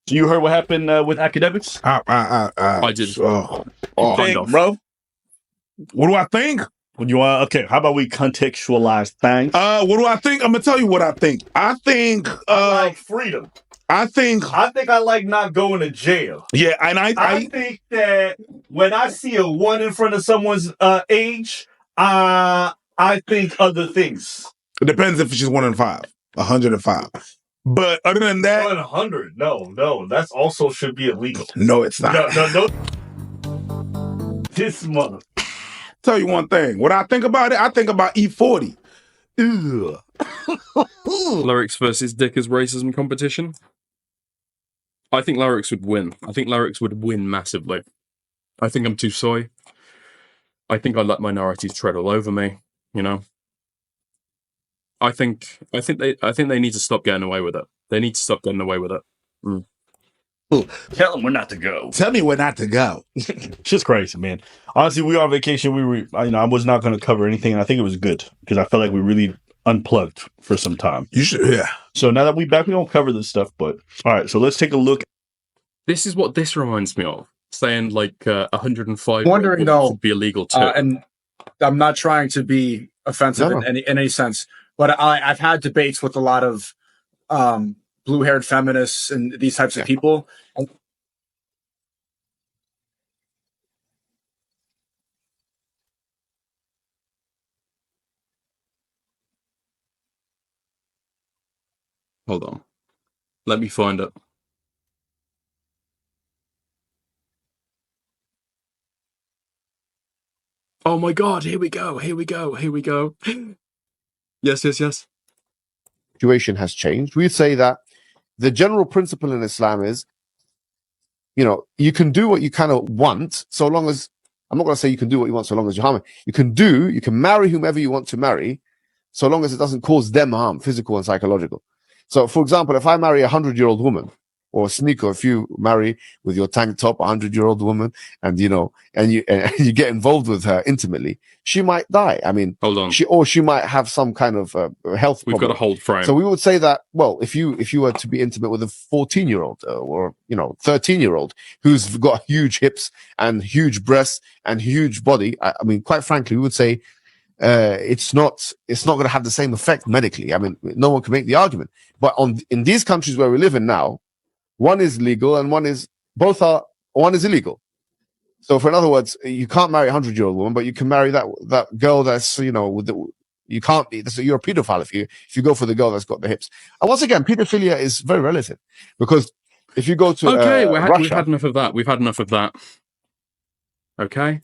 So you heard what happened with Akademiks? I did. Kind of. Bro? What do I think? When you okay, how about we contextualize things? What do I think? I'm gonna tell you what I think. I think I like freedom. I think I like not going to jail. Yeah, and I think that when I see a 1 in front of someone's age, I think other things. It depends if she's 1 in 5, 105. But other than that, 100. No, that's also should be illegal. No, it's not. No. This mother. Tell you one thing. What I think about it, I think about E40. Ugh. Lyrics versus Dick as racism competition. I think Lyrics would win. I think Lyrics would win massively. I think I'm too soy. I think I let minorities tread all over me. You know. I think they need to stop getting away with it. They need to stop getting away with it. Mm. Tell them we're not to go. Tell me where not to go. It's just crazy, man. Honestly, we were on vacation. I was not going to cover anything, and I think it was good because I felt like we really unplugged for some time. You should, yeah. So now that we're back, we don't cover this stuff. But all right, so let's take a look. This is what this reminds me of. Saying like 105 wondering though would be illegal too. And I'm not trying to be offensive in any sense, but I've had debates with a lot of blue-haired feminists and these types of people. Hold on. Let me find it. Oh my God, here we go. Yes. Situation has changed. We'd say that the general principle in Islam is, you can do what you kind of want, so long as, I'm not going to say you can do what you want so long as you harm it. You can marry whomever you want to marry, so long as it doesn't cause them harm, physical and psychological. So, for example, if I marry a 100-year-old woman, or Sneaker, if you marry with your tank top, 100-year-old woman, and you get involved with her intimately, she might die. I mean, hold on. She might have some kind of health problem. We've got a hold frame. So we would say that, well, if you were to be intimate with a 14-year-old or 13-year-old who's got huge hips and huge breasts and huge body, I mean, quite frankly, we would say it's not going to have the same effect medically. I mean, no one can make the argument. But in these countries where we live in now, one is legal and one is illegal. So, in other words, you can't marry a 100-year-old woman, but you can marry that girl that's you can't be. You're a pedophile if you go for the girl that's got the hips. And once again, pedophilia is very relative, because if you go to Russia, we've had enough of that. We've had enough of that. Okay,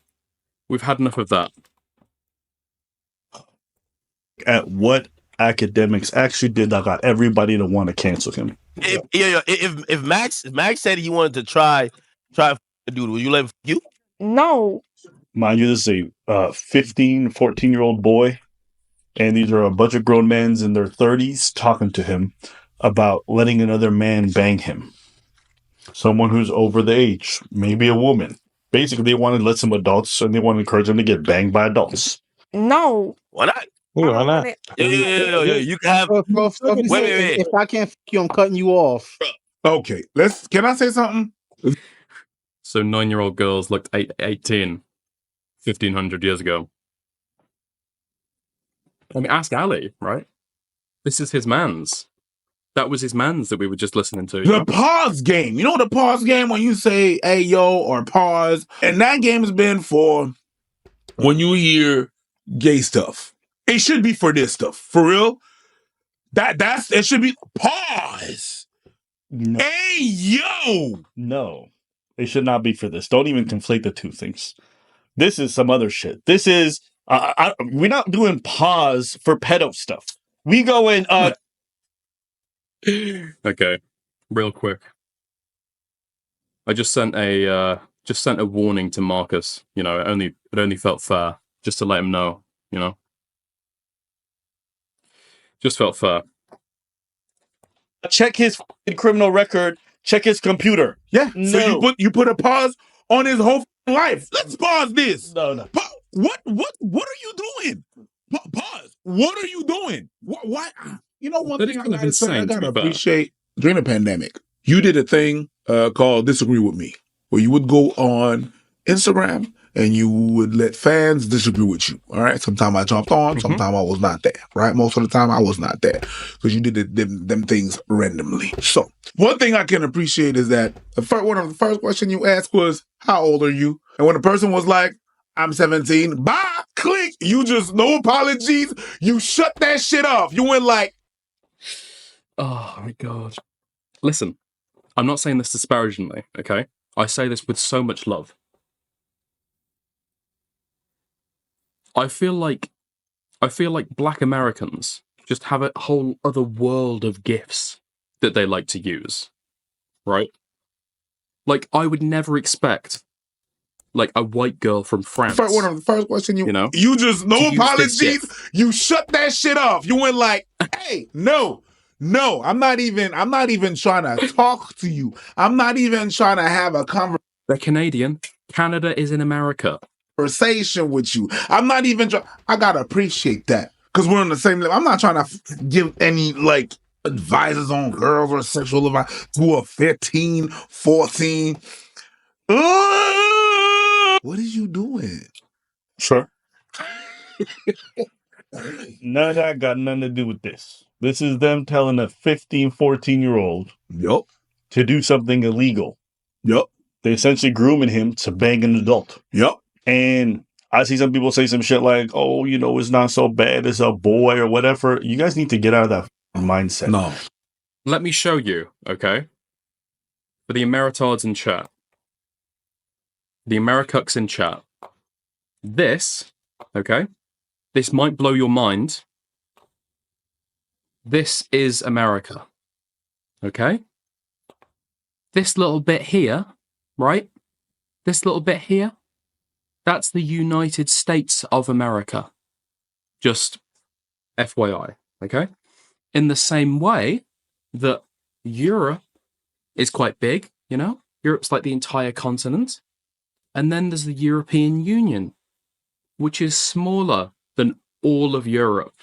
we've had enough of that. At what Akademiks actually did that got everybody to want to cancel him. If Max said he wanted to try dude, will you let him you? No. Mind you, this is a 15, 14-year-old boy, and these are a bunch of grown men in their 30s talking to him about letting another man bang him. Someone who's over the age, maybe a woman. Basically, they want to let some adults, and they want to encourage them to get banged by adults. No. Why not? Why not? Yeah. You can have. Wait. If I can't fuck you, I'm cutting you off. Okay, can I say something? So 9-year-old girls looked 18, 1,500 years ago. I mean, ask Ali, right? This is his man's. That was his man's that we were just listening to. The pause game. You know the pause game when you say, hey, yo, or pause? And that game has been for when you hear gay stuff. It should be for this stuff. For real. It should be pause. No. Hey, yo. No. It should not be for this. Don't even conflate the two things. This is some other shit. This is, we're not doing pause for pedo stuff. We go in, Okay, real quick. I just sent a warning to Marcus. It only felt fair just to let him know. Just felt fair. Check his criminal record. Check his computer. Yeah. No. So you put a pause on his whole life. Let's pause this. No. What are you doing? Pause. What are you doing? Why? You know, one thing I gotta appreciate during the pandemic, you did a thing called Disagree With Me, where you would go on Instagram and you would let fans disagree with you. All right. Sometimes I jumped on, sometimes I was not there. Right. Most of the time I was not there because you did them things randomly. So one thing I can appreciate is that one of the first question you asked was, "How old are you?" And when the person was like, "I'm 17," bye, click. You just no apologies. You shut that shit off. You went like, "Oh my god." Listen, I'm not saying this disparagingly. Okay, I say this with so much love. I feel like Black Americans just have a whole other world of gifts that they like to use, right? Like, I would never expect, like, a white girl from France. one of the first question you know, you just no to use this apologies. GIF. You shut that shit off. You went like, "Hey, no, I'm not even trying to talk to you. I'm not even trying to have a They're Canadian. Canada is in America. conversation with you. I'm not even trying. I gotta appreciate that because we're on the same level. I'm not trying to give any like advices on girls or sexual advice to a 15, 14. What is you doing? Sure. None of that got nothing to do with this. This is them telling a 15, 14-year-old Yup. to do something illegal. Yup. They're essentially grooming him to bang an adult. Yup. And I see some people say some shit like, "Oh, you know, it's not so bad as a boy," or whatever. You guys need to get out of that mindset. No. Let me show you, okay? For the Ameritards in chat. The Americucks in chat. This, okay? This might blow your mind. This is America. Okay? This little bit here, right? This little bit here, that's the United States of America. Just FYI, okay? In the same way that Europe is quite big, you know? Europe's like the entire continent. And then there's the European Union, which is smaller than all of Europe.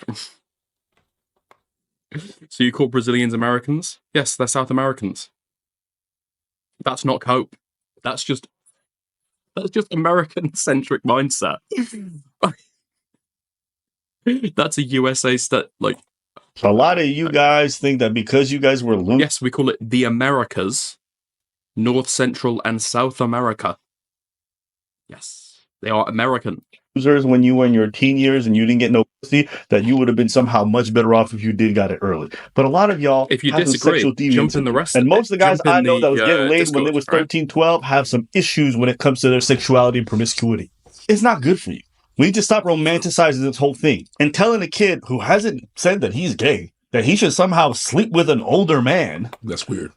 So you call Brazilians Americans? Yes, they're South Americans. That's not cope. That's just American-centric mindset. That's a USA like. So a lot of you guys think that because you guys were losers. Yes, we call it the Americas, North, Central, and South America. Yes, they are American. When you were in your teen years and you didn't get no pussy, that you would have been somehow much better off if you got it early. But a lot of y'all, if you have disagree, some sexual jump in the rest. And most of the guys I know that was getting laid Discord, when they was 13, 12 have some issues when it comes to their sexuality and promiscuity. It's not good for you. We need to stop romanticizing this whole thing and telling a kid who hasn't said that he's gay that he should somehow sleep with an older man. That's weird.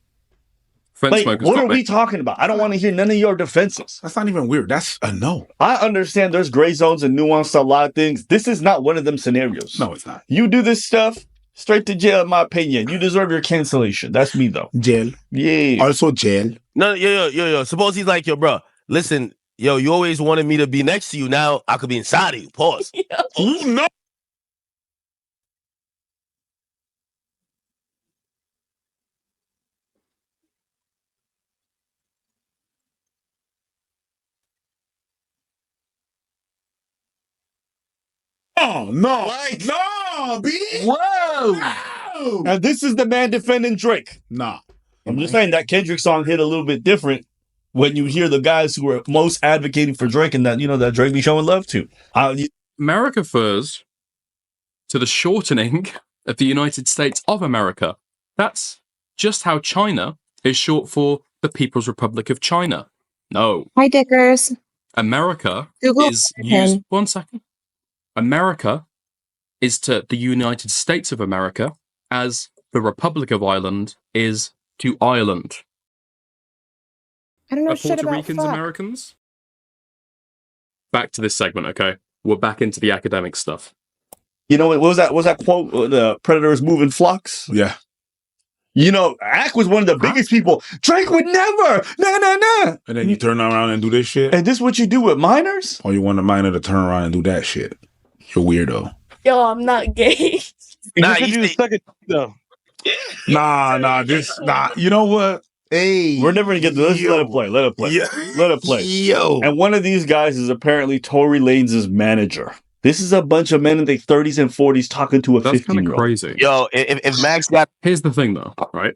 Like, what are we talking about? I don't want to hear none of your defenses. That's not even weird. That's a no. I understand there's gray zones and nuance to a lot of things. This is not one of them scenarios. No, it's not. You do this stuff, straight to jail, in my opinion. You deserve your cancellation. That's me, though. Jail. Yeah. Also jail. No, yo. Suppose he's like, "Yo, bro, listen, yo, you always wanted me to be next to you. Now I could be inside of you." Pause. Ooh, no. Oh, no. Like, no, B. whoa. No. And this is the man defending Drake. Nah. I'm just saying that Kendrick song hit a little bit different when you hear the guys who are most advocating for Drake and that, you know, that Drake be showing love to. America refers to the shortening of the United States of America. That's just how China is short for the People's Republic of China. No. Hi, Dickers. America Google is used... One second. America is to the United States of America as the Republic of Ireland is to Ireland. I don't know shit Puerto about Ricans fuck. Americans? Back to this segment, okay? We're back into the academic stuff. You know, what was that quote? The predators move in flocks? Yeah. You know, Ack was one of the biggest people. Drake would never. Nah. And then you turn around and do this shit? And this what you do with minors? Or you want a minor to turn around and do that shit? You're weirdo. Yo, I'm not gay. Nah, you Nah. You know what? Hey, We're never gonna get to this. Let it play. Let it play. Yeah. Let it play. Yo. And one of these guys is apparently Tory Lanez' manager. This is a bunch of men in their 30s and 40s talking to a That's kind of 15-year-old. crazy. Yo, if Max got Here's the thing, though, right?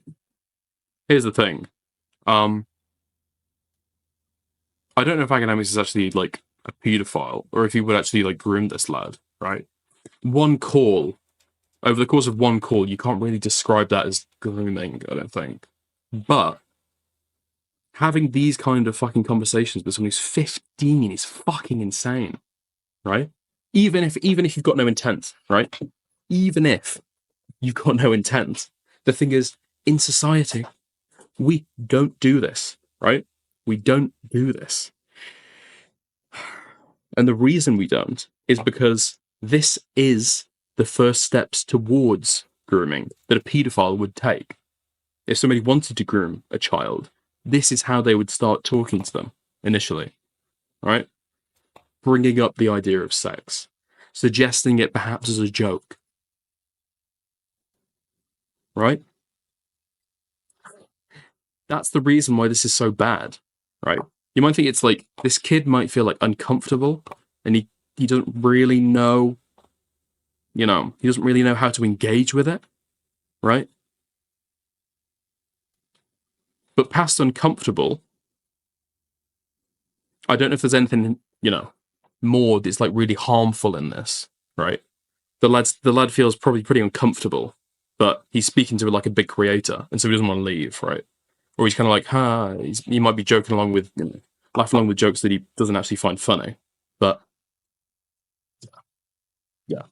Here's the thing. I don't know if Akademiks is actually like a pedophile or if he would actually like groom this lad, right? One call, over the course of one call, you can't really describe that as grooming, I don't think. But having these kind of fucking conversations with someone who's 15 is fucking insane, right? Even if you've got no intent, right? Even if you've got no intent, the thing is, in society, we don't do this, right? We don't do this. And the reason we don't is because this is the first steps towards grooming that a paedophile would take. If somebody wanted to groom a child, this is how they would start talking to them initially, right? Bringing up the idea of sex, suggesting it perhaps as a joke, right? That's the reason why this is so bad, right? You might think it's like, this kid might feel like uncomfortable and he doesn't really know, he doesn't really know how to engage with it, right? But past uncomfortable, I don't know if there's anything, more that's like really harmful in this, right? The lad feels probably pretty uncomfortable, but he's speaking to like a big creator, and so he doesn't want to leave, right? Or he's kind of like, he might be joking along with, laughing along with jokes that he doesn't actually find funny, but yeah.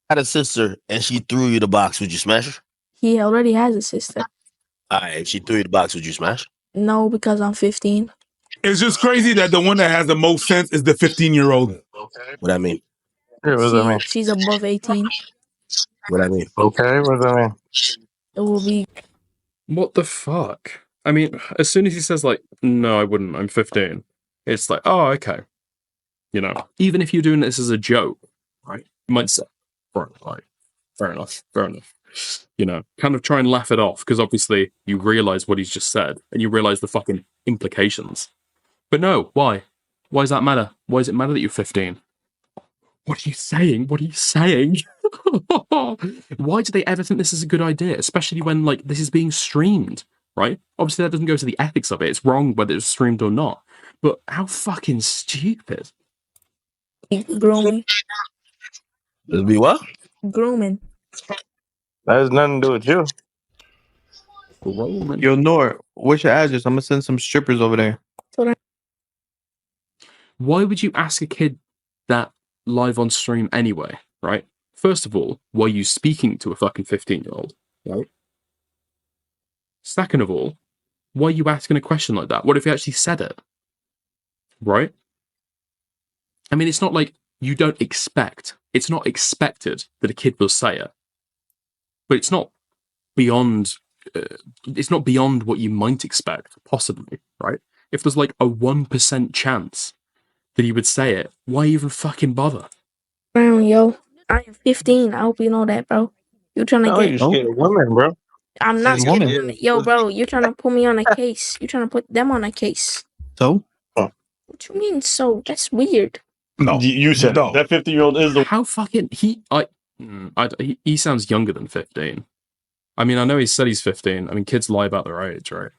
had a sister and she threw you the box, would you smash her? He already has a sister. Alright, if she threw you the box, would you smash? No, because I'm 15. It's just crazy that the one that has the most sense is the 15-year-old. What I mean? Yeah, what does that mean? She's above 18. What I mean? Okay, what does that mean? It will be. What the fuck? I mean, as soon as he says like, no, I wouldn't, I'm 15, it's like, oh, okay. Even if you're doing this as a joke, right? You might say, right, fair enough. Kind of try and laugh it off, because obviously you realize what he's just said, and you realize the fucking implications. But no, why? Why does that matter? Why does it matter that you're 15? What are you saying? What are you saying? Why do they ever think this is a good idea? Especially when, like, this is being streamed, right? Obviously, that doesn't go to the ethics of it. It's wrong whether it's streamed or not. But how fucking stupid. Grooming. It'll be what? Grooming. That has nothing to do with you. Yo, Nor, what's your address? I'm gonna send some strippers over there. Why would you ask a kid that live on stream anyway, right? First of all, why are you speaking to a fucking 15-year-old, right? Second of all, why are you asking a question like that? What if he actually said it? Right? I mean, it's not like you don't expect, it's not expected that a kid will say it. But it's not beyond what you might expect, possibly, right? If there's like a 1% chance that he would say it, why even fucking bother? Brown, yo. I am 15. I hope you know that, bro. You trying to No, you're scared of women, bro. I'm not scared of woman. women. Yo, bro, you're trying to put me on a case. You're trying to put them on a case. So? What you mean, so? That's weird. No. You said No. that 15-year-old is the. How fucking he sounds younger than 15. I mean, I know he said he's 15. I mean, kids lie about their age, right?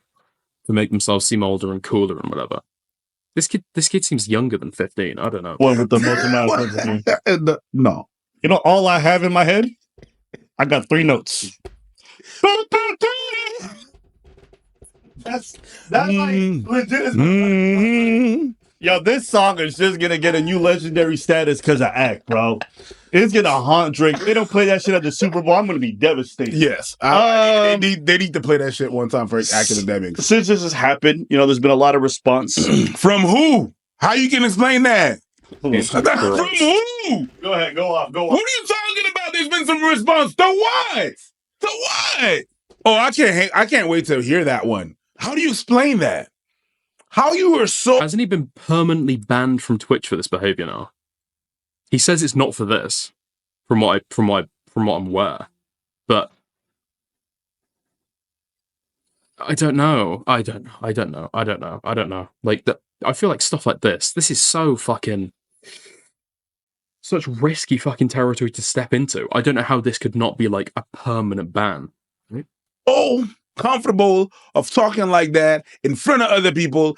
To make themselves seem older and cooler and whatever. This kid seems younger than 15. I don't know. one with the most amount of sense. No. All I have in my head, I got 3 notes. That's like legit. Yo, this song is just gonna get a new legendary status because of Act, bro. It's gonna haunt Drake. They don't play that shit at the Super Bowl, I'm gonna be devastated. Yes. They need to play that shit one time for Akademiks. Since this has happened, there's been a lot of response. From who? How you can explain that? From who? Go ahead, go off. What are you talking about? There's been some response. To what? To what? Oh, I can't wait to hear that one. How do you explain that? How you are so... Hasn't he been permanently banned from Twitch for this behavior now? He says it's not for this, from what I'm aware. But I don't know. I don't know. Like, I feel like stuff like this is so fucking... such risky fucking territory to step into. I don't know how this could not be, like, a permanent ban. Right? Oh, comfortable of talking like that in front of other people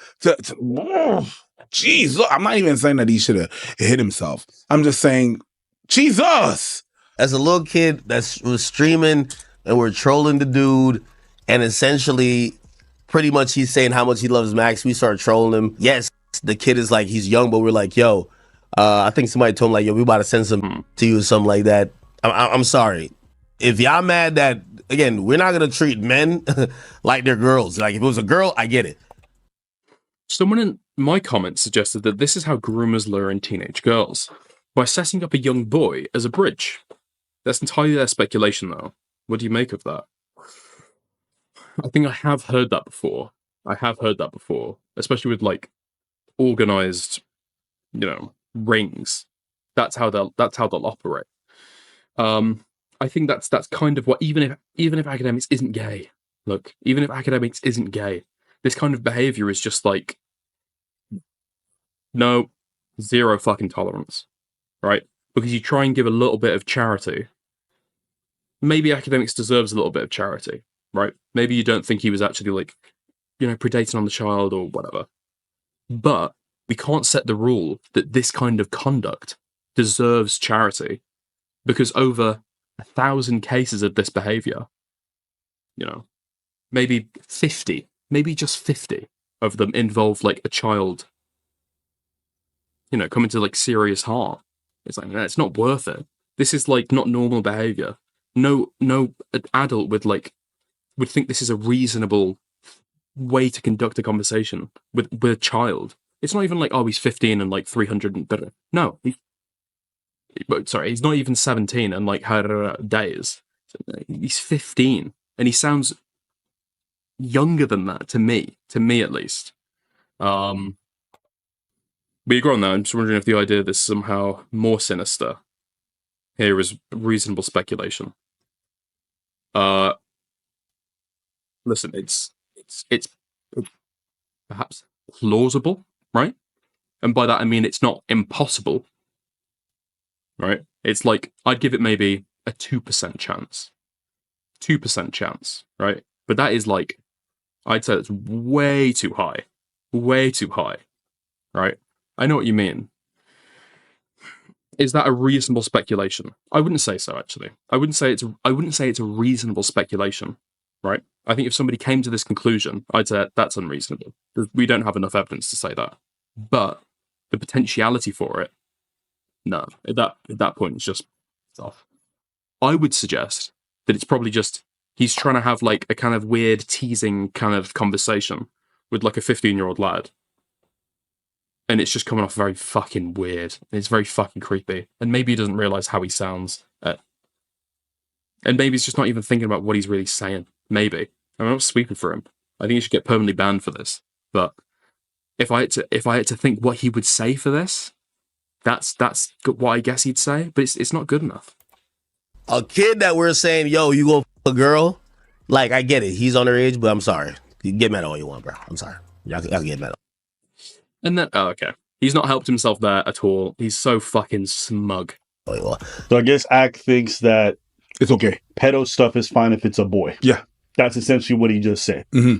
jeez, look, I'm not even saying that he should have hit himself. I'm just saying, Jesus. As a little kid that was streaming and we're trolling the dude, and essentially pretty much he's saying how much he loves Max. We start trolling him. Yes, the kid is like, he's young, but we're like, yo, I think somebody told him like, yo, we about to send some to you or something like that. I'm sorry. If y'all mad that, again, we're not going to treat men like they're girls. Like if it was a girl, I get it. Someone in my comments suggested that this is how groomers lure in teenage girls, by setting up a young boy as a bridge. That's entirely their speculation, though. What do you make of that? I think I have heard that before. Especially with, like, organized, rings. That's how they'll operate. I think that's kind of what, even if Akademiks isn't gay. Look, even if Akademiks isn't gay, this kind of behavior is just like, no, zero fucking tolerance, right? Because you try and give a little bit of charity. Maybe Akademiks deserves a little bit of charity, right? Maybe you don't think he was actually, like, predating on the child or whatever. But we can't set the rule that this kind of conduct deserves charity, because over 1,000 cases of this behavior, maybe 50, maybe just 50 of them involve, like, a child, coming to, like, serious harm. It's like, it's not worth it. This is, like, not normal behavior. No adult would think this is a reasonable way to conduct a conversation with a child. It's not even like, oh, he's 15 and like 300 but no, he's not even 17 and like days. He's 15 and he sounds younger than that to me at least. But you go on there. I'm just wondering if the idea that this is somehow more sinister here is reasonable speculation. Listen, it's perhaps plausible, right? And by that I mean it's not impossible, right? It's like, I'd give it maybe a 2% chance. 2% chance, right? But that is like, I'd say it's way too high. Way too high, right? I know what you mean. Is that a reasonable speculation? I wouldn't say so, actually. I wouldn't say it's a reasonable speculation, right? I think if somebody came to this conclusion, I'd say that's unreasonable. We don't have enough evidence to say that. But the potentiality for it, no. At that point, it's off. I would suggest that it's probably just he's trying to have like a kind of weird teasing kind of conversation with like a 15-year-old lad. And it's just coming off very fucking weird. It's very fucking creepy. And maybe he doesn't realize how he sounds. And maybe he's just not even thinking about what he's really saying. Maybe. I'm not speaking for him. I think he should get permanently banned for this. But if I had to think what he would say for this, that's what I guess he'd say. But it's not good enough. A kid that we're saying, yo, you go f a girl, like, I get it. He's underage, but I'm sorry. You can get mad all you want, bro. I'm sorry. Y'all can get mad. And then, okay. He's not helped himself there at all. He's so fucking smug. So I guess Ak thinks that it's okay. Pedo stuff is fine if it's a boy. Yeah. That's essentially what he just said. Mm-hmm.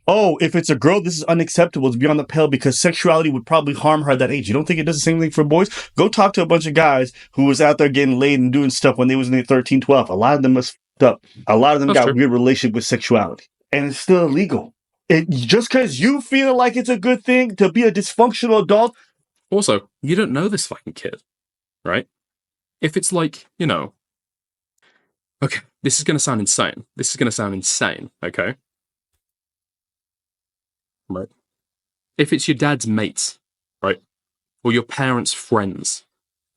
Oh, if it's a girl, this is unacceptable. It's beyond the pale because sexuality would probably harm her at that age. You don't think it does the same thing for boys? Go talk to a bunch of guys who was out there getting laid and doing stuff when they was in their 13, 12. A lot of them was fucked up. A lot of them got a weird relationship with sexuality. And it's still illegal. Just because you feel like it's a good thing to be a dysfunctional adult. Also, you don't know this fucking kid, right? If it's like, okay, this is going to sound insane. Okay? Right? If it's your dad's mates, right? Or your parents' friends,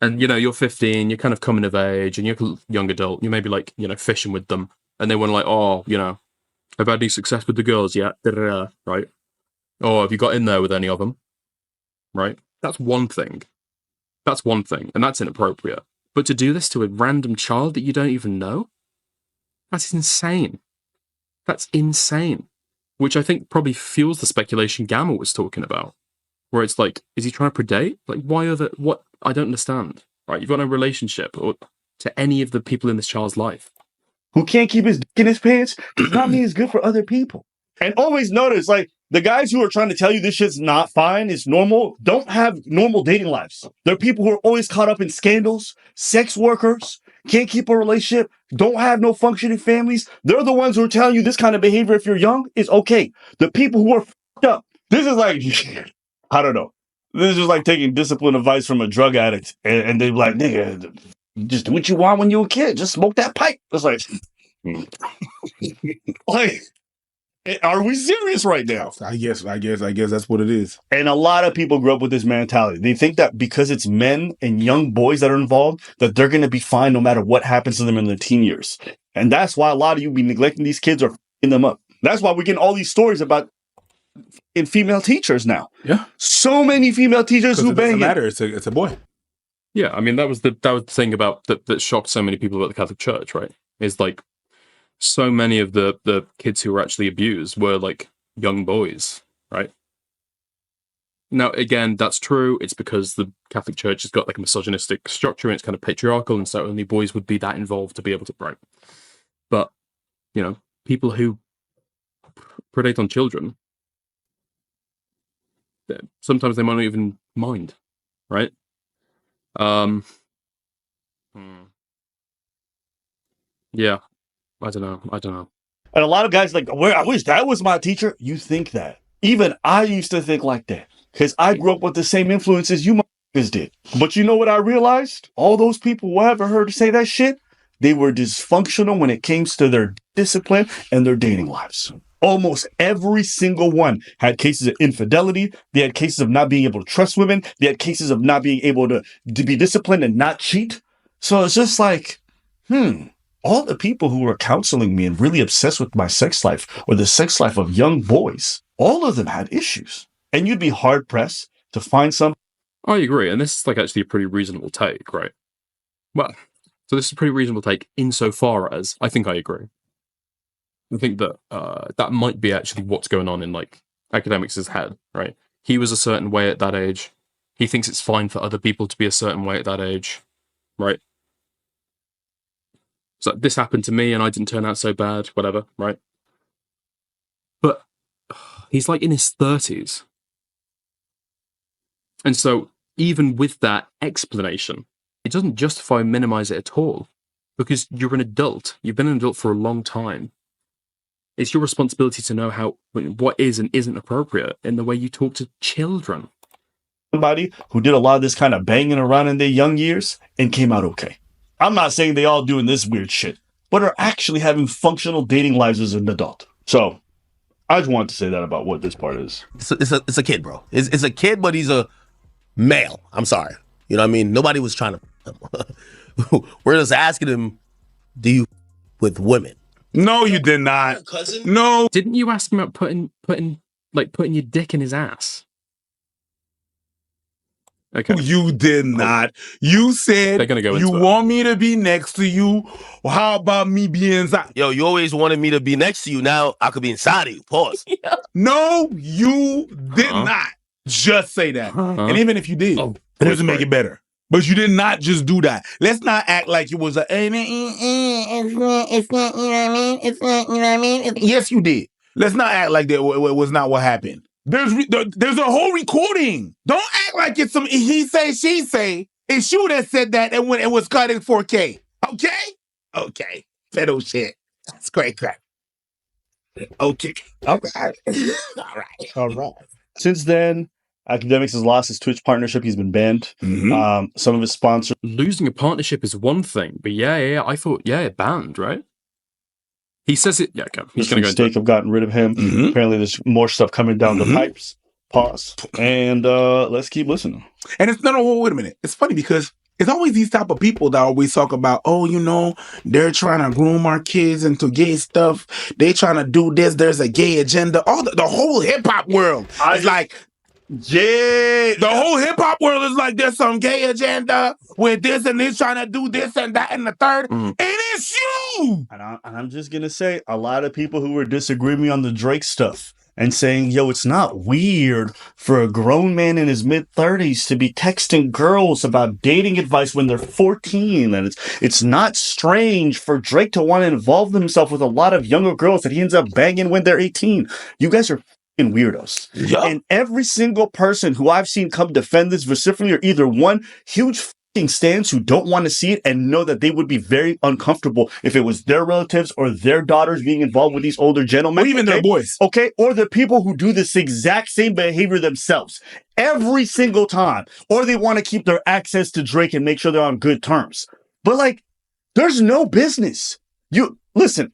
and, you're 15, you're kind of coming of age, and you're a young adult, you may be like, fishing with them, and they want to like, oh, have had any success with the girls yet? Right? Or have you got in there with any of them? Right? That's one thing. And that's inappropriate. But to do this to a random child that you don't even know? That's insane. which I think probably fuels the speculation Gamma was talking about, where it's like, is he trying to predate? Like, why are the what? I don't understand. Right, you've got no relationship or to any of the people in this child's life. Who can't keep his dick in his pants does not mean it's good for other people. And always notice, like, the guys who are trying to tell you this shit's not fine, it's normal, don't have normal dating lives. There are people who are always caught up in scandals, sex workers, can't keep a relationship, don't have no functioning families. They're the ones who are telling you this kind of behavior, if you're young, is okay. The people who are fucked up, this is like, I don't know. This is like taking discipline advice from a drug addict, and they're like, nigga, just do what you want when you were a kid. Just smoke that pipe. It's like, like, are we serious right now? I guess that's what it is. And a lot of people grew up with this mentality. They think that because it's men and young boys that are involved, that they're going to be fine no matter what happens to them in their teen years. And that's why a lot of you be neglecting these kids or f***ing them up. That's why we're getting all these stories about in female teachers now. Yeah. So many female teachers who It doesn't bang matter. It's a boy. Yeah, I mean that was the thing about that shocked so many people about the Catholic Church, right? Is like so many of the kids who were actually abused were like young boys, right? Now again, that's true. It's because the Catholic Church has got like a misogynistic structure and it's kind of patriarchal, and so only boys would be that involved to be able to, right? But you know, people who predate on children, sometimes they might not even mind, right? Yeah, I don't know. And a lot of guys like, well, I wish that was my teacher. You think that. Even I used to think like that. Because I grew up with the same influences you motherfuckers did. But you know what I realized? All those people who I ever heard say that shit, they were dysfunctional when it came to their discipline and their dating lives. Almost every single one had cases of infidelity. They had cases of not being able to trust women. They had cases of not being able to be disciplined and not cheat. So it's just like, all the people who were counseling me and really obsessed with my sex life or the sex life of young boys, all of them had issues. And you'd be hard pressed to find some. I agree. And this is like actually a pretty reasonable take, right? Well, so this is a pretty reasonable take insofar as I think I agree. I think that that might be actually what's going on in like Akademiks' head, right? He was a certain way at that age. He thinks it's fine for other people to be a certain way at that age, right? So this happened to me and I didn't turn out so bad, whatever, right? But he's like in his 30s. And so even with that explanation, it doesn't justify and minimize it at all. Because you're an adult. You've been an adult for a long time. It's your responsibility to know what is and isn't appropriate in the way you talk to children. Somebody who did a lot of this kind of banging around in their young years and came out okay. I'm not saying they all doing this weird shit, but are actually having functional dating lives as an adult. So I just wanted to say that about what this part is. It's a kid, bro. It's a kid, but he's a male. I'm sorry. You know what I mean? Nobody was trying to. We're just asking him, do you with women? No, you did not. Cousin? No. Didn't you ask him about putting your dick in his ass? Okay. You did not. You said They're gonna go you into it. want me to be next to you. Well, how about me being inside? Yo, you always wanted me to be next to you. Now I could be inside of you. Pause. No, you did not just say that. And even if you did, it doesn't make it better. But you did not just do that. Let's not act like it was a. It's not, you know what I mean? It's not, you know what I mean? Yes, you did. Let's not act like that was not what happened. There's a whole recording. Don't act like it's some he say, she say. It's you that said that and when it was cut in 4K. Okay? Okay. Pedo shit. That's great crap. Okay. All right. All right. Since then, Akademiks has lost his Twitch partnership. He's been banned. Some of his sponsors. Losing a partnership is one thing, but yeah, I thought, banned, right? He says it. Yeah, okay. He's going to go into mistake have gotten rid of him. Apparently, there's more stuff coming down the pipes. Pause. And let's keep listening. And it's no, wait a minute. It's funny because it's always these type of people that always talk about, oh, you know, they're trying to groom our kids into gay stuff. They trying to do this. There's a gay agenda. All the whole hip hop world is like, Yeah. The whole hip hop world is like there's some gay agenda with this and this trying to do this and that and the third. And it's you. And I'm just gonna say, a lot of people who were disagreeing with me on the Drake stuff and saying, yo, it's not weird for a grown man in his mid-30s to be texting girls about dating advice when they're 14. And it's not strange for Drake to want to involve himself with a lot of younger girls that he ends up banging when they're 18. You guys are fucking weirdos. Yup. And every single person who I've seen come defend this vociferously are either one, huge stands who don't want to see it and know that they would be very uncomfortable if it was their relatives or their daughters being involved with these older gentlemen. Or even their boys. Okay, or the people who do this exact same behavior themselves every single time. Or they want to keep their access to Drake and make sure they're on good terms. But like, there's no business. You listen,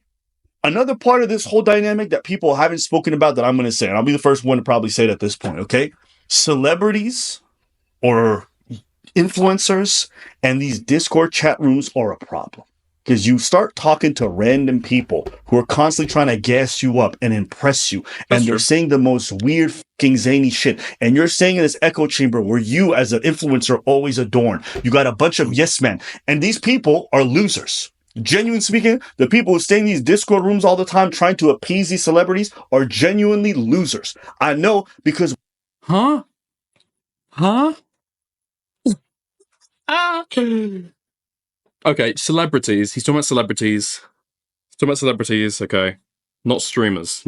another part of this whole dynamic that people haven't spoken about that I'm going to say, and I'll be the first one to probably say it at this point, okay? Celebrities or influencers and these Discord chat rooms are a problem because you start talking to random people who are constantly trying to gas you up and impress you, and they're saying the most weird fucking zany shit, and you're saying in this echo chamber where you as an influencer always adorn. You got a bunch of yes men, and these people are losers. Genuinely speaking, the people who stay in these Discord rooms all the time trying to appease these celebrities are genuinely losers. I know because Okay, celebrities. He's talking about celebrities. Okay. Not streamers.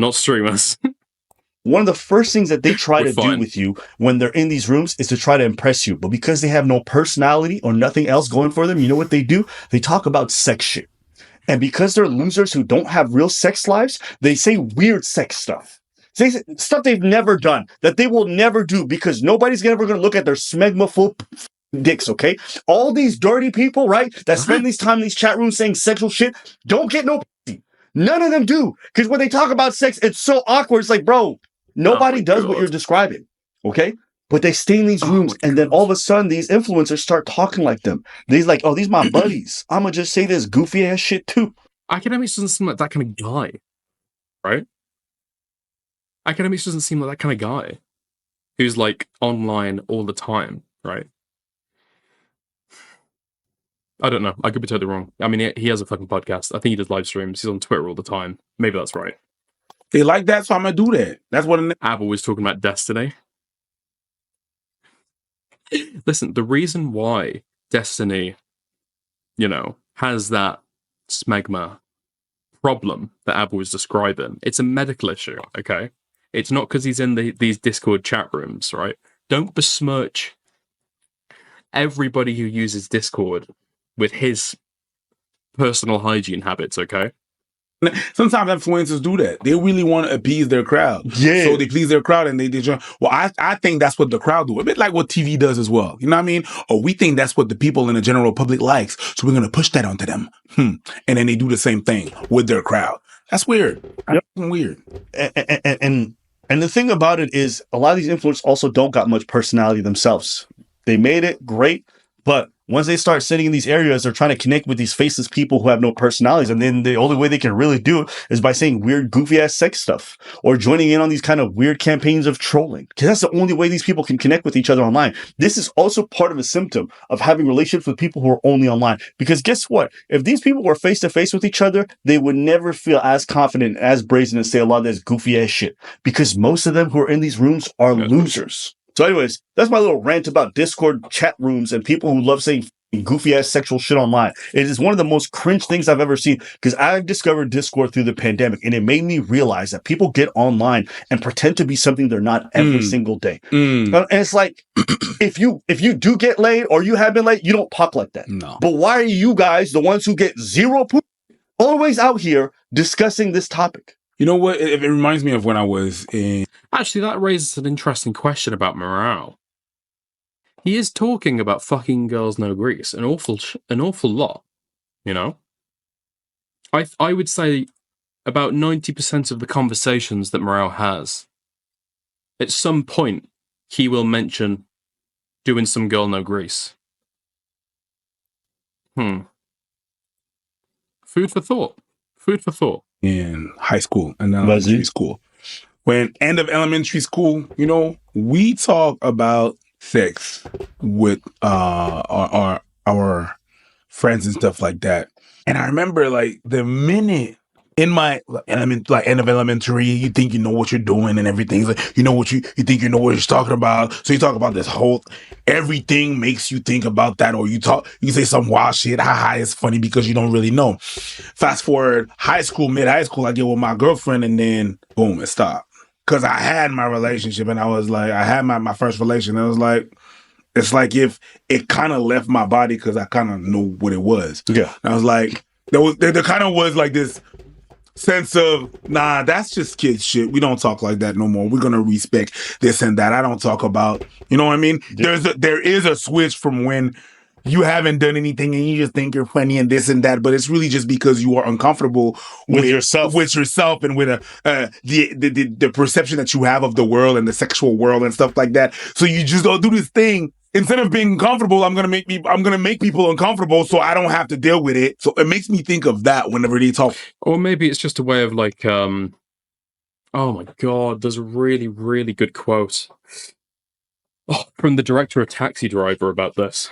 one of the first things that they try to do with you when they're in these rooms is to try to impress you. But because they have no personality or nothing else going for them, you know what they do? They talk about sex shit. And because they're losers who don't have real sex lives, they say weird sex stuff. Say stuff they've never done, that they will never do, because nobody's ever going to look at their smegma full dicks, okay? All these dirty people, right, that spend these time in these chat rooms saying sexual shit, don't get no pussy. None of them do. Because when they talk about sex, it's so awkward. It's like, bro, nobody does what you're describing, okay? But they stay in these rooms, and then all of a sudden, these influencers start talking like them. They're like, oh, these my buddies. I'm going to just say this goofy ass shit too. Akademiks doesn't seem like that kind of guy, right? Akademiks doesn't seem like that kind of guy who's like online all the time, right? I don't know. I could be totally wrong. I mean, he has a fucking podcast. I think he does live streams. He's on Twitter all the time. Maybe that's right. They like that, so I'm going to do that. That's what Abel was talking about Destiny. Listen, the reason why Destiny, has that smegma problem that Abel was describing, it's a medical issue, okay? It's not because he's in these Discord chat rooms, right? Don't besmirch everybody who uses Discord with his personal hygiene habits, okay? Sometimes influencers do that. They really want to appease their crowd. Yeah. So they please their crowd and they join. Well, I think that's what the crowd do. A bit like what TV does as well. You know what I mean? Or we think that's what the people in the general public likes. So we're going to push that onto them. And then they do the same thing with their crowd. That's weird. That's weird. And the thing about it is a lot of these influencers also don't got much personality themselves. They made it great, but once they start sitting in these areas, they're trying to connect with these faceless people who have no personalities. And then the only way they can really do it is by saying weird, goofy ass sex stuff or joining in on these kind of weird campaigns of trolling. Because that's the only way these people can connect with each other online. This is also part of a symptom of having relationships with people who are only online. Because guess what? If these people were face to face with each other, they would never feel as confident, as brazen, and say a lot of this goofy ass shit. Because most of them who are in these rooms are losers. So anyways, that's my little rant about Discord chat rooms and people who love saying goofy ass sexual shit online. It is one of the most cringe things I've ever seen, because I discovered Discord through the pandemic, and it made me realize that people get online and pretend to be something they're not every single day. And it's like, if you do get laid or you have been laid, you don't talk like that. No. But why are you guys, the ones who get zero poop, always out here discussing this topic? You know what? It reminds me of when I was in... Actually, that raises an interesting question about morale. He is talking about fucking girls no grease an awful lot, I would say about 90% of the conversations that Morale has, at some point, he will mention doing some girl no grease. Food for thought. In high school and elementary school. when end of elementary school, you know, we talk about sex with our friends and stuff like that. And I remember like the minute in my like end of elementary, you think you know what you're doing and everything's like you know what you think you know what you're talking about. So you talk about this whole everything makes you think about that, or you say some wild shit. Haha, it's funny because you don't really know. Fast forward high school, mid high school, I get with my girlfriend and then boom, it stopped. Cause I had my relationship and I was like, I had my first relation. And it was like, it's like if it kind of left my body because I kind of knew what it was. Yeah. And I was like, there kind of was like this sense of, nah, that's just kid shit. We don't talk like that no more. We're gonna respect this and that. I don't talk about, you know what I mean? Yeah. There is a switch from when you haven't done anything and you just think you're funny and this and that, but it's really just because you are uncomfortable With yourself. and with the perception that you have of the world and the sexual world and stuff like that. So you just don't do this thing. Instead of being comfortable, I'm gonna make people uncomfortable so I don't have to deal with it. So it makes me think of that whenever they talk. Or maybe it's just a way of like, oh my god, there's a really, really good quote from the director of Taxi Driver about this.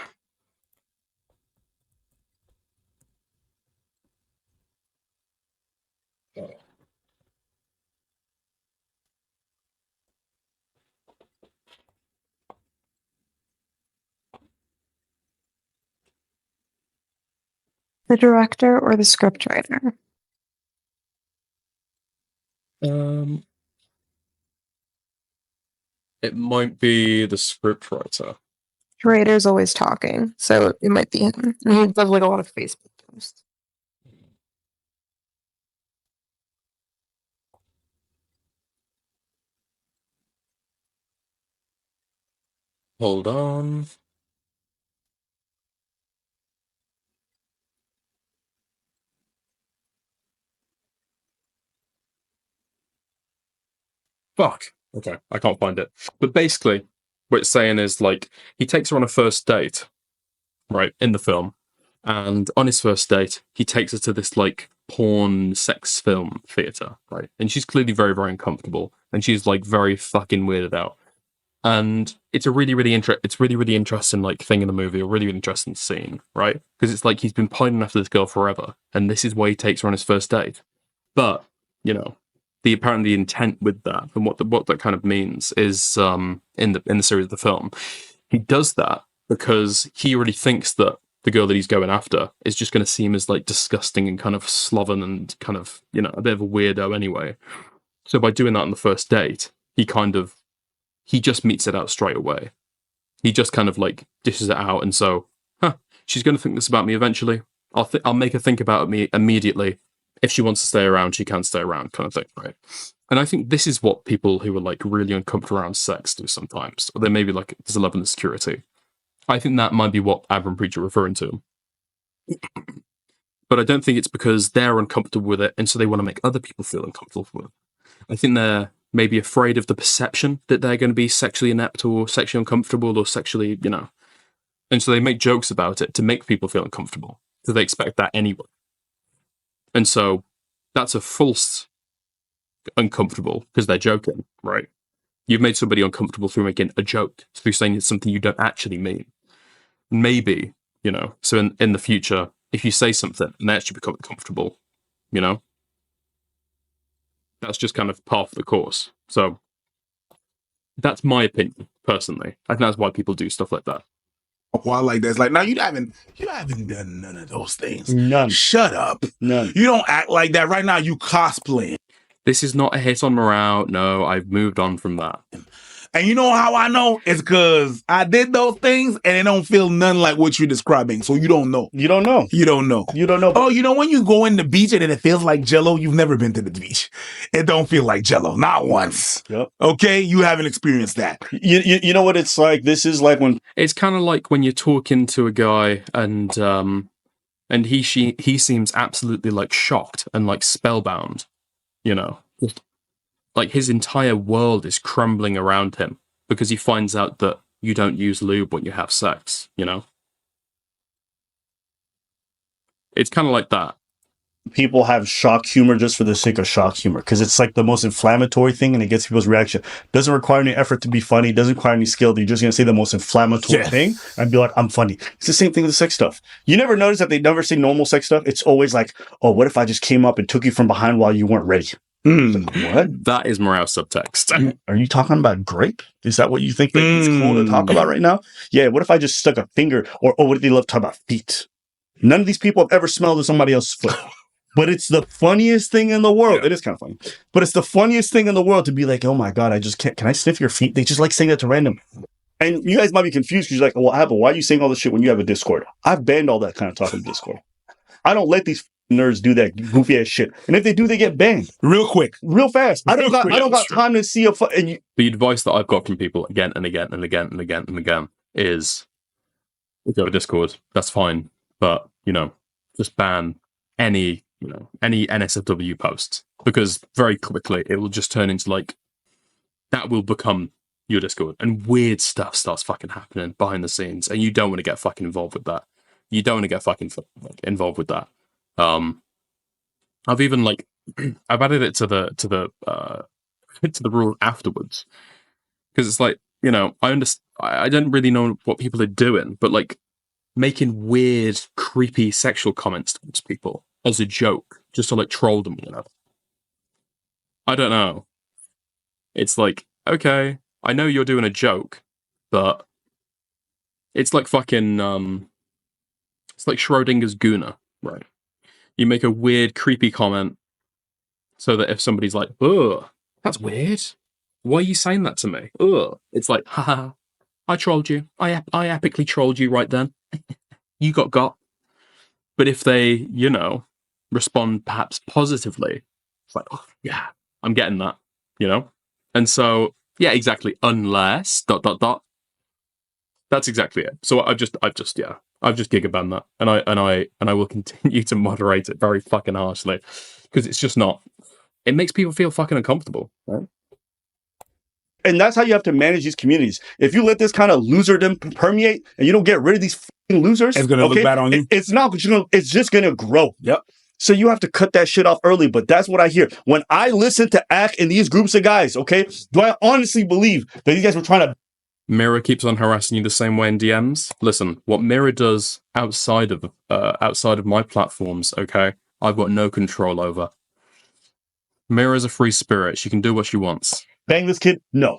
The director or the scriptwriter? It might be the scriptwriter. Curator's always talking, so it might be him. And he does like a lot of Facebook posts. Hold on. Fuck. Okay, I can't find it. But basically, what it's saying is like he takes her on a first date, right, in the film. And on his first date, he takes her to this like porn sex film theater, right? And she's clearly very, very uncomfortable. And she's like very fucking weirded out. And it's a really, really interesting like thing in the movie, a really, really interesting scene, right? Because it's like he's been pining after this girl forever, and this is why he takes her on his first date. But, you know, the apparently intent with that and what that kind of means is in the series of the film, he does that because he already thinks that the girl that he's going after is just going to seem as like disgusting and kind of sloven and kind of, you know, a bit of a weirdo anyway. So by doing that on the first date, he just meets it out straight away. He just kind of like dishes it out, and so, she's going to think this about me eventually. I'll make her think about me immediately. If she wants to stay around, she can stay around, kind of thing, right? And I think this is what people who are like really uncomfortable around sex do sometimes. Or they maybe like there's a level of insecurity. I think that might be what Abram Preacher referring to. But I don't think it's because they're uncomfortable with it, and so they want to make other people feel uncomfortable with it. I think they're maybe afraid of the perception that they're going to be sexually inept or sexually uncomfortable or sexually, you know. And so they make jokes about it to make people feel uncomfortable because they expect that anyway. And so that's a false uncomfortable because they're joking, right? You've made somebody uncomfortable through making a joke, through saying it's something you don't actually mean. Maybe, you know, so in the future, if you say something and they actually become uncomfortable, you know, that's just kind of part of the course. So that's my opinion, personally. I think that's why people do stuff like that. Why like that's like, now you haven't done none of those things. None. Shut up. None. You don't act like that right now. You cosplaying. This is not a hit on morale. No, I've moved on from that. And you know how I know? It's because I did those things and it don't feel none like what you're describing. So you don't know. You don't know. You don't know. You don't know. Oh, you know when you go in the beach and it feels like Jello? You've never been to the beach. It don't feel like Jello. Not once. Yep. Okay? You haven't experienced that. You know what it's like? This is like when... It's kind of like when you're talking to a guy and he seems absolutely like shocked and like spellbound, you know? Like his entire world is crumbling around him because he finds out that you don't use lube when you have sex, you know? It's kind of like that. people have shock humor just for the sake of shock humor because it's like the most inflammatory thing and it gets people's reaction. Doesn't require any effort to be funny, doesn't require any skill. You're just gonna say the most inflammatory thing and be like, I'm funny. It's the same thing with the sex stuff. You never notice that they never say normal sex stuff. It's always like, oh, what if I just came up and took you from behind while you weren't ready? Like, what? That is morale subtext. Are you talking about grape? Is that what you think that it's cool to talk about right now? Yeah, what if I just stuck a finger? Or what if they love to talk about feet? None of these people have ever smelled somebody else's foot. But it's the funniest thing in the world. Yeah. It is kind of funny. But it's the funniest thing in the world to be like, oh my God, I just can't. Can I sniff your feet? They just like saying that to random. And you guys might be confused because you're like, well, Apple, why are you saying all this shit when you have a Discord? I've banned all that kind of talk in Discord. I don't let these nerds do that goofy ass shit. And if they do, they get banned. Real quick. Real fast. I don't got time to see the advice that I've got from people again and again and again and again and again is go to Discord, that's fine. But, just ban any NSFW posts. Because very quickly it will just turn into that will become your Discord. And weird stuff starts fucking happening behind the scenes. And you don't want to get fucking involved with that. You don't want to get fucking involved with that. I've even I've added it to the rule afterwards because it's I understand. I don't really know what people are doing, but making weird, creepy sexual comments towards people as a joke, just to troll them. I don't know. It's okay, I know you're doing a joke, but it's fucking it's like Schrodinger's Guna, right? You make a weird, creepy comment so that if somebody's like, ugh, that's weird. Why are you saying that to me? Ugh. It's like, haha, I trolled you. I epically trolled you right then. You got. But if they, respond perhaps positively, it's like, oh, yeah, I'm getting that, And so, yeah, exactly. Unless, ... That's exactly it. So I've just gigabanned that, and I will continue to moderate it very fucking harshly because it's just not. It makes people feel fucking uncomfortable, right? And that's how you have to manage these communities. If you let this kind of loserdom permeate and you don't get rid of these fucking losers, it's gonna look bad on you. It's not. It's just gonna grow. Yep. So you have to cut that shit off early. But that's what I hear when I listen to Ak and these groups of guys. Okay, do I honestly believe that these guys were trying to? Mirror keeps on harassing you the same way in DMs. Listen, what Mirror does outside of my platforms, okay, I've got no control over. Mirror's a free spirit. She can do what she wants. Bang this kid? No.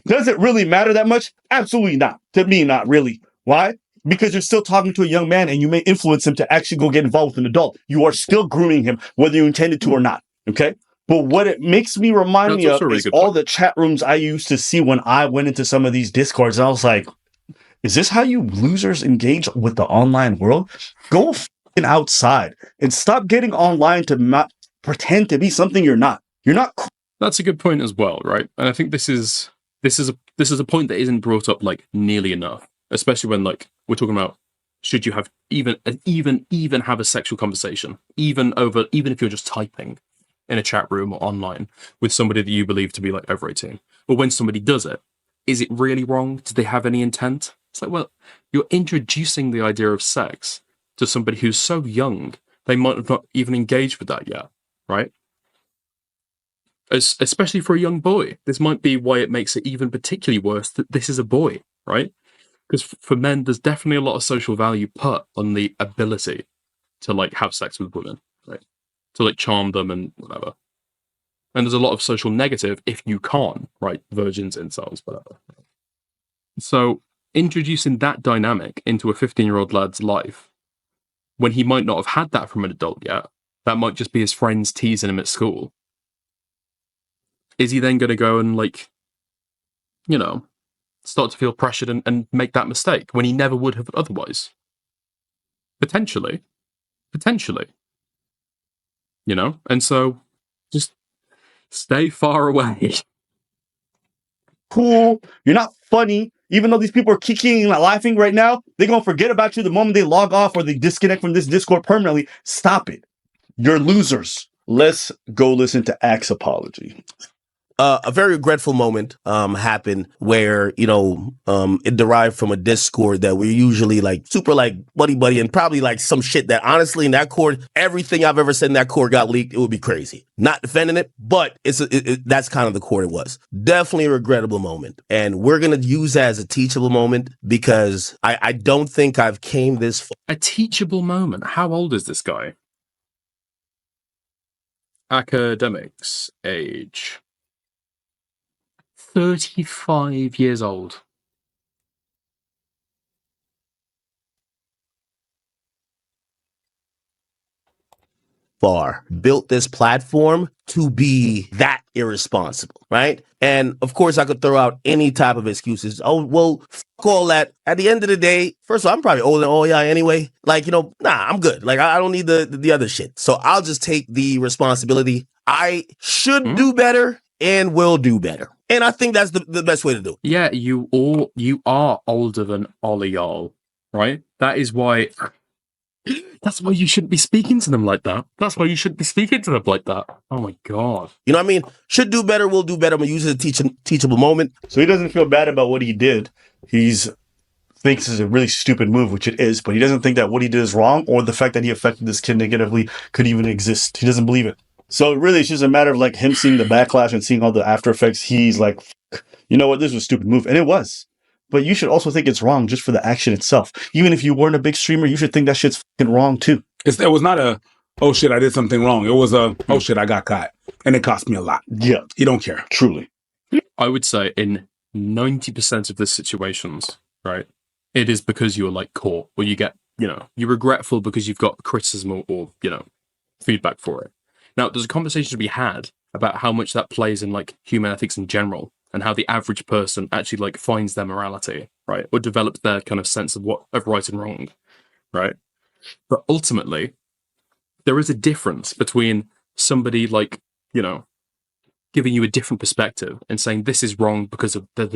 Does it really matter that much? Absolutely not. To me, not really. Why? Because you're still talking to a young man and you may influence him to actually go get involved with an adult. You are still grooming him, whether you intended to or not. Okay? But what it makes me remind me of is all the chat rooms I used to see when I went into some of these Discords. And I was like, is this how you losers engage with the online world? Go f***ing outside and stop getting online to not pretend to be something you're not. You're not. That's a good point as well, right? And I think this is a point that isn't brought up nearly enough, especially when we're talking about should you have even have a sexual conversation, even if you're just typing in a chat room or online with somebody that you believe to be over 18. But when somebody does it, is it really wrong? Do they have any intent? It's well, you're introducing the idea of sex to somebody who's so young, they might have not even engaged with that yet, right? Especially for a young boy. This might be why it makes it even particularly worse that this is a boy, right? Because for men, there's definitely a lot of social value put on the ability to have sex with women, right? To charm them and whatever. And there's a lot of social negative if you can't, right? Virgins, incels, whatever. So introducing that dynamic into a 15-year-old lad's life, when he might not have had that from an adult yet, that might just be his friends teasing him at school. Is he then going to go and start to feel pressured and make that mistake when he never would have otherwise? Potentially. And so just stay far away. Cool. You're not funny. Even though these people are kicking and laughing right now, they're going to forget about you the moment they log off or they disconnect from this Discord permanently. Stop it. You're losers. Let's go listen to Ak's apology. a very regretful moment happened where, it derived from a Discord that we're usually like super like buddy and probably like some shit that honestly in that Cord, everything I've ever said in that Cord got leaked. It would be crazy. Not defending it, but that's kind of the Cord it was. Definitely a regrettable moment. And we're going to use that as a teachable moment because I don't think I've came this far. A teachable moment? How old is this guy? Akademiks, age 35 years old. Far built this platform to be that irresponsible, right? And of course, I could throw out any type of excuses. Oh, well, fuck all that. At the end of the day, first of all, I'm probably older than all y'all anyway. Like, nah, I'm good. Like, I don't need the other shit. So I'll just take the responsibility. I should do better and will do better. And I think that's the best way to do it. Yeah, you are older than all y'all, right? That's why you shouldn't be speaking to them like that. That's why you shouldn't be speaking to them like that. Oh my god. You know what I mean? Should do better, will do better. I'm gonna use it as a teachable moment. So he doesn't feel bad about what he did. Thinks it's a really stupid move, which it is, but he doesn't think that what he did is wrong or the fact that he affected this kid negatively could even exist. He doesn't believe it. So really, it's just a matter of like him seeing the backlash and seeing all the after effects. He's like, you know what? This was a stupid move. And it was. But you should also think it's wrong just for the action itself. Even if you weren't a big streamer, you should think that shit's fucking wrong too. It was not a, oh shit, I did something wrong. It was a, oh shit, I got caught. And it cost me a lot. Yeah. You don't care. Truly. I would say in 90% of the situations, right, it is because you are like caught or you get, you're regretful because you've got criticism or feedback for it. Now, there's a conversation to be had about how much that plays in like human ethics in general and how the average person actually like finds their morality, right? Or develops their kind of sense of right and wrong, right? But ultimately, there is a difference between somebody like, giving you a different perspective and saying this is wrong because of da. And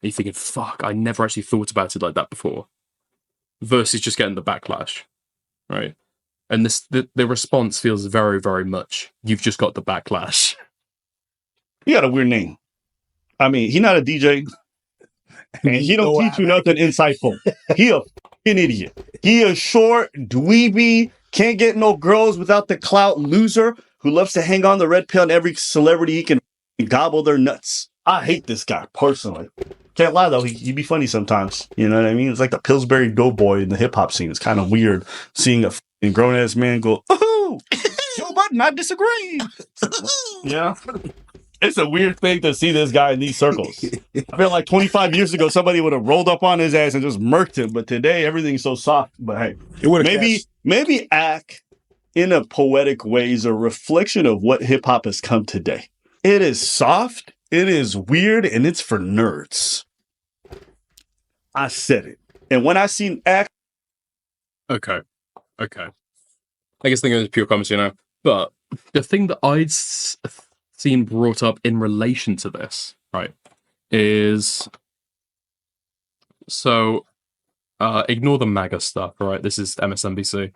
you're thinking, fuck, I never actually thought about it like that before. Versus just getting the backlash, right? And the response feels very, very much, you've just got the backlash. He got a weird name. I mean, he's not a DJ. And he don't teach you nothing insightful. He a fucking idiot. He a short, dweeby, can't get no girls without the clout loser who loves to hang on the red pill on every celebrity he can gobble their nuts. I hate this guy, personally. Can't lie, though. He'd be funny sometimes. You know what I mean? It's like the Pillsbury Doughboy in the hip-hop scene. It's kind of weird seeing a grown-ass man go, ooh, Joe Budden, I disagree. Yeah. It's a weird thing to see this guy in these circles. I feel like 25 years ago, somebody would have rolled up on his ass and just murked him. But today, everything's so soft. But hey, maybe act in a poetic way is a reflection of what hip hop has come today. It is soft, it is weird, and it's for nerds. I said it. And when I seen act. Okay. I guess thinking of pure comedy now. But the thing that I'd seen brought up in relation to this, right, is so ignore the MAGA stuff, right? This is MSNBC.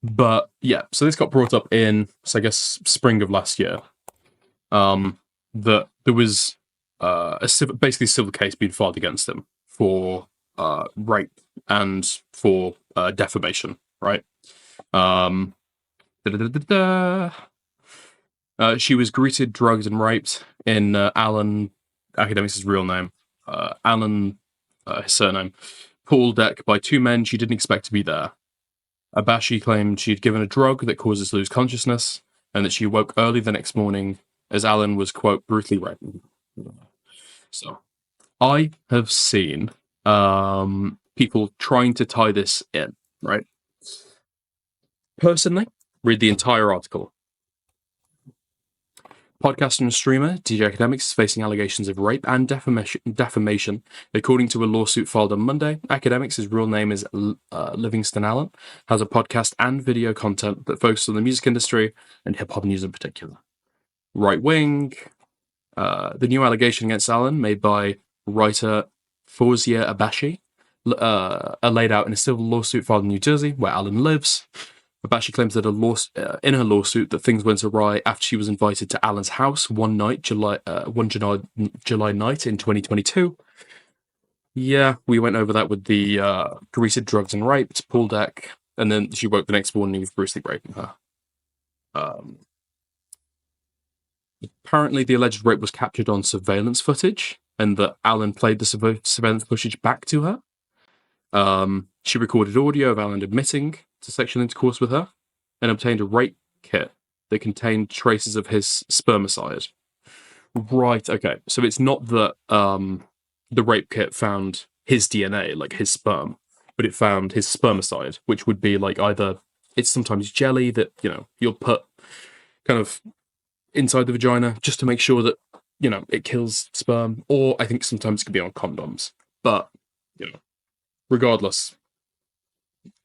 But yeah, so this got brought up in, I guess, spring of last year. That there was basically a civil case being filed against him for rape and for defamation, right? She was greeted, drugged, and raped in Alan, Akademiks' real name, Alan, his surname, pool deck by two men she didn't expect to be there. Abashi claimed she'd given a drug that causes lose consciousness, and that she woke early the next morning as Alan was, quote, brutally raped. So, I have seen people trying to tie this in, right? Personally, read the entire article. Podcaster and streamer DJ Akademiks is facing allegations of rape and defamation, according to a lawsuit filed on Monday. Akademiks, his real name is Livingston Allen, has a podcast and video content that focuses on the music industry and hip-hop news in particular. Right wing. The new allegation against Allen, made by writer Fawzia Abashi, are laid out in a civil lawsuit filed in New Jersey, where Allen lives. Abashi claims that in her lawsuit that things went awry after she was invited to Alan's house one July night in 2022. Yeah, we went over that with the greased, drugs and raped, pool deck, and then she woke the next morning with brutally raping her. Apparently, the alleged rape was captured on surveillance footage, and that Alan played the surveillance footage back to her. She recorded audio of Alan admitting to sexual intercourse with her, and obtained a rape kit that contained traces of his spermicide. Right, okay. So it's not that the rape kit found his DNA, like his sperm, but it found his spermicide, which would be like either it's sometimes jelly that, you'll put kind of inside the vagina just to make sure that, it kills sperm, or I think sometimes it could be on condoms. But, regardless,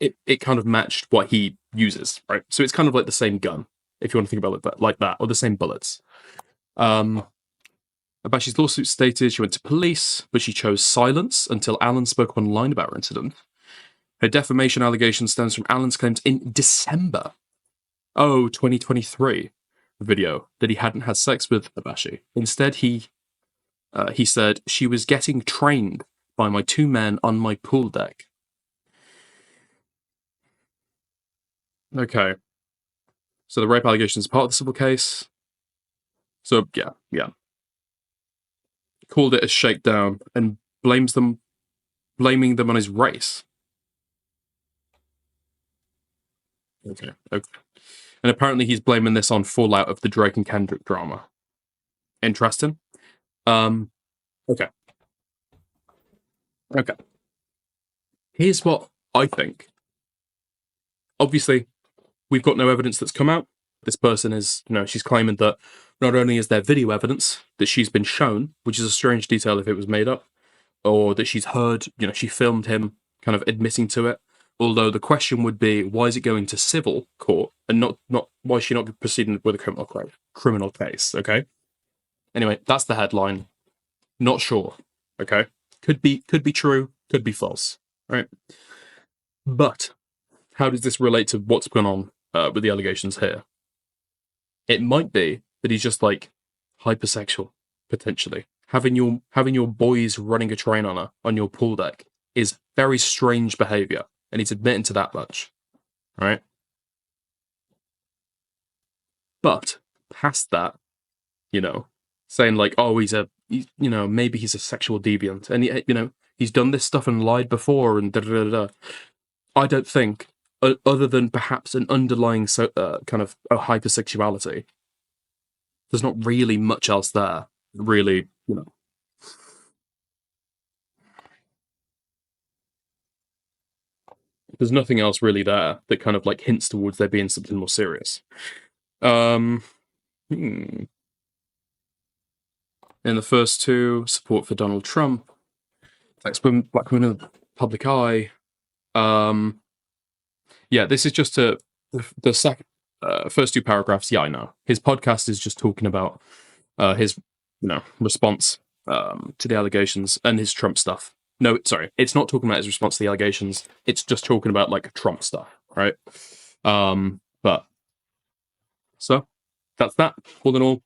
it kind of matched what he uses, right? So it's kind of like the same gun, if you want to think about it like that, or the same bullets. Abashi's lawsuit stated she went to police, but she chose silence until Alan spoke online about her incident. Her defamation allegation stems from Alan's claims in December 2023 video that he hadn't had sex with Abashi. Instead, he said, she was getting trained by my 2 men on my pool deck. Okay. So the rape allegation is part of the civil case. So, yeah. Called it a shakedown and blaming them on his race. Okay. And apparently he's blaming this on fallout of the Drake and Kendrick drama. Interesting. Okay. Here's what I think. Obviously, we've got no evidence that's come out. This person is, she's claiming that not only is there video evidence that she's been shown, which is a strange detail if it was made up, or that she's heard, she filmed him kind of admitting to it. Although the question would be, why is it going to civil court and not why is she not proceeding with a criminal case? Okay. Anyway, that's the headline. Not sure. Okay. Could be true. Could be false. Right. But how does this relate to what's going on with the allegations here? It might be that he's just like hypersexual, potentially. Having your boys running a train on her on your pool deck is very strange behavior, and he's admitting to that much, right? But past that, saying like, oh, maybe he's a sexual deviant, and he's done this stuff and lied before, and da da da da. I don't think, other than perhaps an underlying kind of a hypersexuality, there's not really much else there. Really, there's nothing else really there that kind of like hints towards there being something more serious. In the first 2, support for Donald Trump, black women in the public eye. Yeah, this is just the first 2 paragraphs. Yeah, I know. His podcast is just talking about his response to the allegations and his Trump stuff. No, sorry, it's not talking about his response to the allegations. It's just talking about like Trump stuff, right? But so that's that. All in all,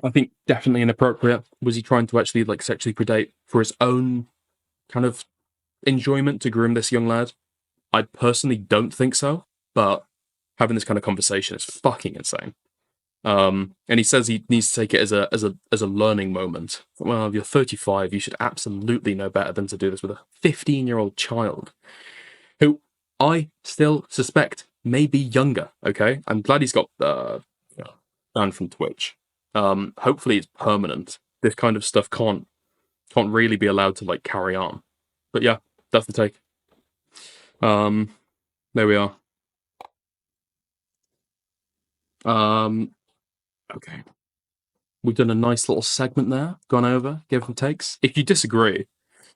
I think definitely inappropriate. Was he trying to actually like sexually predate for his own kind of enjoyment to groom this young lad? I personally don't think so, but having this kind of conversation is fucking insane. And he says he needs to take it as a learning moment. Well, you're 35, you should absolutely know better than to do this with a 15-year-old child, who I still suspect may be younger. Okay, I'm glad he's got banned from Twitch. Hopefully it's permanent. This kind of stuff can't really be allowed to like carry on. But yeah, that's the take. There we are. Okay. We've done a nice little segment there, gone over, given takes. If you disagree,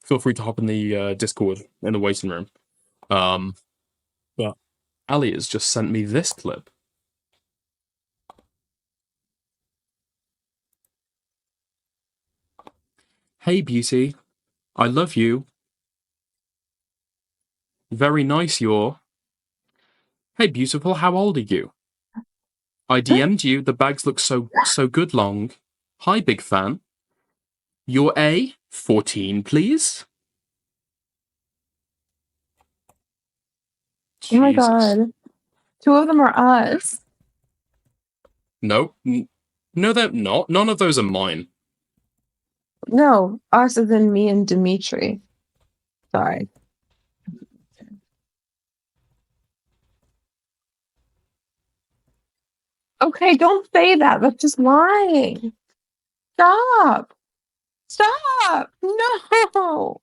feel free to hop in the Discord in the waiting room. But Ali has just sent me this clip. Hey, beauty. I love you. Very nice, you're. Hey, beautiful, how old are you? I DM'd you. The bags look so good long. Hi, big fan. You're a 14, please. Oh my Jesus. god. 2 of them are us. No. No, they're not. None of those are mine. No, us as in me and Dimitri. Sorry. Okay, don't say that. That's just lying. Stop. Stop. No.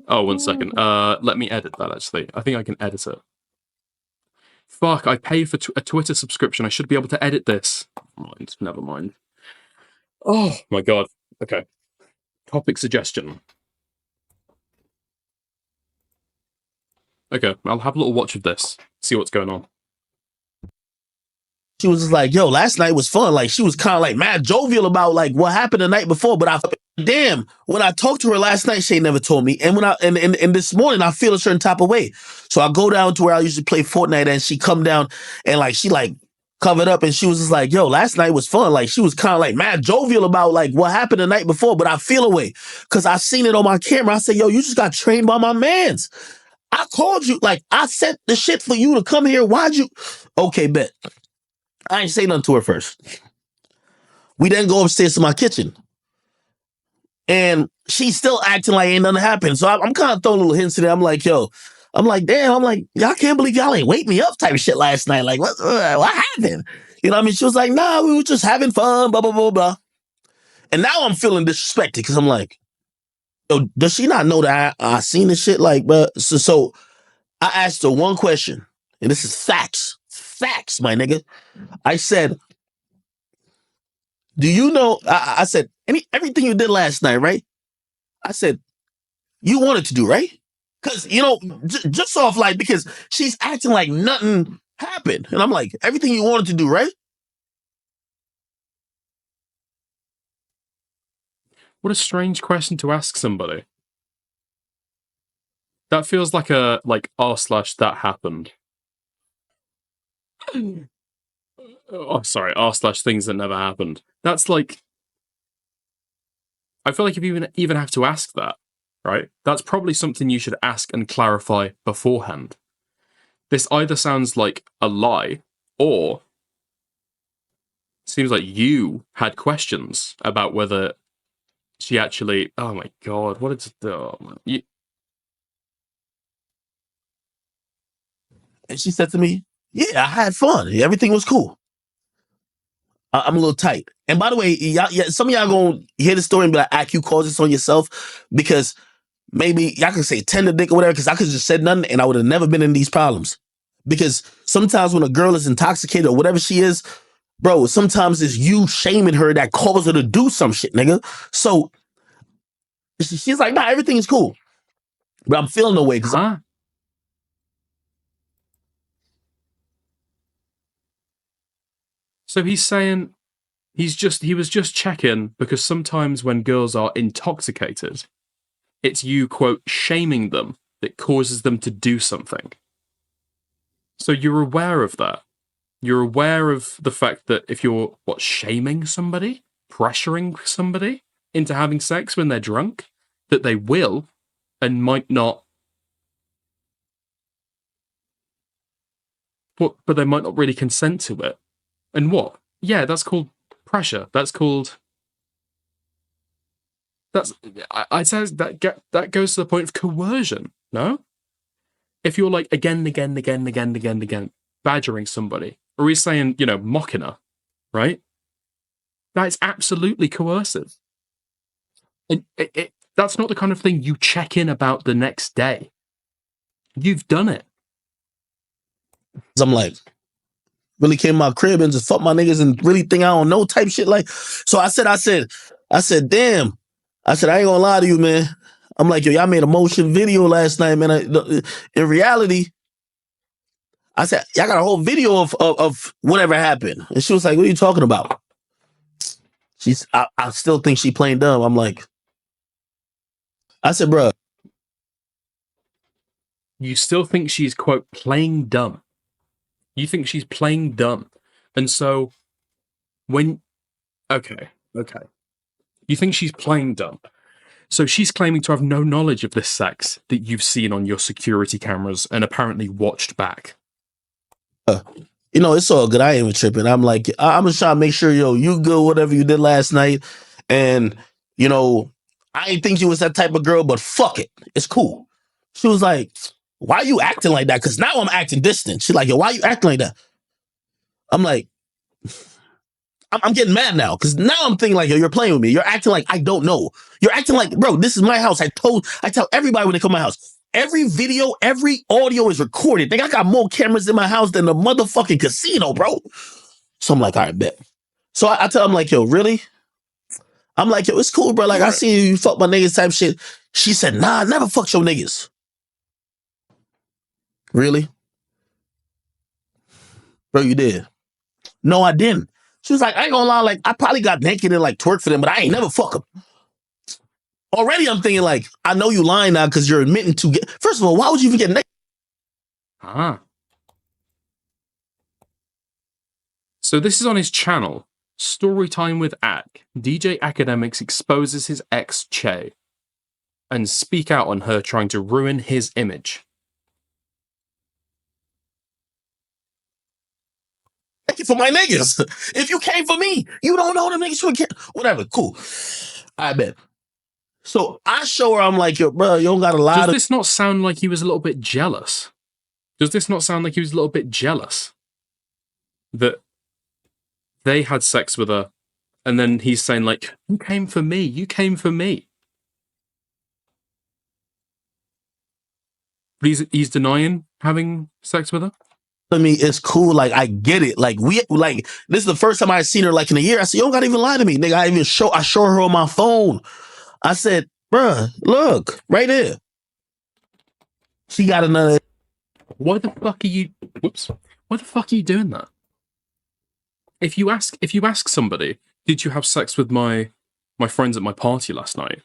Oh, 1 second. Let me edit that, actually. I think I can edit it. Fuck, I paid for a Twitter subscription. I should be able to edit this. Never mind. Oh, my God. Okay. Topic suggestion. Okay, I'll have a little watch of this. See what's going on. She was just like, yo, last night was fun. Like, she was kind of like mad jovial about like what happened the night before. But damn, when I talked to her last night, she never told me. And when and this morning, I feel a certain type of way. So I go down to where I usually play Fortnite, and she come down and like she like covered up, and she was just like, yo, last night was fun. Like, she was kind of like mad jovial about like what happened the night before. But I feel a way because I seen it on my camera. I said, yo, you just got trained by my mans. I called you, like I set the shit for you to come here. Why'd you? Okay, bet. I ain't say nothing to her first. We then go upstairs to my kitchen. And she's still acting like ain't nothing happened. So I'm kind of throwing little hints in there. I'm like, yo, I'm like, damn, I'm like, y'all can't believe y'all ain't wake me up type of shit last night. Like, what happened? You know what I mean? She was like, nah, we were just having fun, blah, blah, blah, blah. And now I'm feeling disrespected because I'm like, yo, does she not know that I seen this shit? Like, but so I asked her one question, and this is facts. Facts, my nigga. I said, do you know, I said, everything you did last night, right? I said, you wanted to do, right? Because, you know, just off like, because she's acting like nothing happened. And I'm like, everything you wanted to do, right? What a strange question to ask somebody. That feels like a, r/that happened. Oh, sorry, r/things that never happened. That's like, I feel like if you even have to ask that, right? That's probably something you should ask and clarify beforehand. This either sounds like a lie, or seems like you had questions about whether she actually. Oh my god, what is it? And she said to me, yeah, I had fun. Everything was cool. I'm a little tight. And by the way, some of y'all gonna hear the story and be like, IQ calls this on yourself, because maybe y'all can say tender dick or whatever, because I could have just said nothing and I would have never been in these problems. Because sometimes when a girl is intoxicated or whatever she is, bro, sometimes it's you shaming her that causes her to do some shit, nigga. So she's like, nah, everything is cool. But I'm feeling no way because So he's saying he was just checking because sometimes when girls are intoxicated, it's you, quote, shaming them that causes them to do something. So you're aware of that. You're aware of the fact that if you're, shaming somebody, pressuring somebody into having sex when they're drunk, that they will and might not. But they might not really consent to it. And what? Yeah, that's called pressure. That's called. I'd say that goes to the point of coercion. No, if you're like again, badgering somebody, or he's saying, mocking her, right? That's absolutely coercive. And that's not the kind of thing you check in about the next day. You've done it. I'm like, really came to my crib and just fuck my niggas and really think I don't know type shit. Like, so I said, damn. I said, I ain't gonna lie to you, man. I'm like, yo, y'all made a motion video last night, man. In reality, I said, y'all got a whole video of whatever happened. And she was like, what are you talking about? I still think she playing dumb. I'm like, I said, bro. You still think she's, quote, playing dumb. You think she's playing dumb. And so, when... Okay. You think she's playing dumb. So she's claiming to have no knowledge of this sex that you've seen on your security cameras and apparently watched back. It's all good. I ain't even tripping. I'm like, I'm just trying to make sure, you good, whatever you did last night. And, I ain't think you was that type of girl, but fuck it. It's cool. She was like, why are you acting like that? Because now I'm acting distant. She's like, yo, why are you acting like that? I'm like, I'm getting mad now because now I'm thinking like, yo, you're playing with me. You're acting like I don't know. You're acting like, bro, this is my house. I tell everybody when they come to my house, every video, every audio is recorded. I got more cameras in my house than the motherfucking casino, bro. So I'm like, all right, bet. So I tell him like, yo, really? I'm like, yo, it's cool, bro. Like, I see you fuck my niggas type shit. She said, nah, I never fucked your niggas. Really? Bro, you did. No, I didn't. She was like, I ain't gonna lie, like, I probably got naked and like twerk for them, but I ain't never fuck them. Already I'm thinking like, I know you lying now because you're admitting to get... First of all, why would you even get naked? So this is on his channel, Storytime with Ak. DJ Akademiks exposes his ex Che and speak out on her trying to ruin his image. For my niggas. If you came for me, you don't know them niggas. Whatever, cool. I bet. So I show her, I'm like, yo, bro, you don't got a lot Does this not sound like he was a little bit jealous? Does this not sound like he was a little bit jealous? That they had sex with her, and then he's saying like, you came for me, you came for me. But he's denying having sex with her? I mean, it's cool. Like, I get it. Like, this is the first time I seen her like in a year. I said, you don't gotta even lie to me, nigga. I show her on my phone. I said, bruh, look, right there. She got another. Why the fuck are you doing that? If you ask somebody, did you have sex with my friends at my party last night?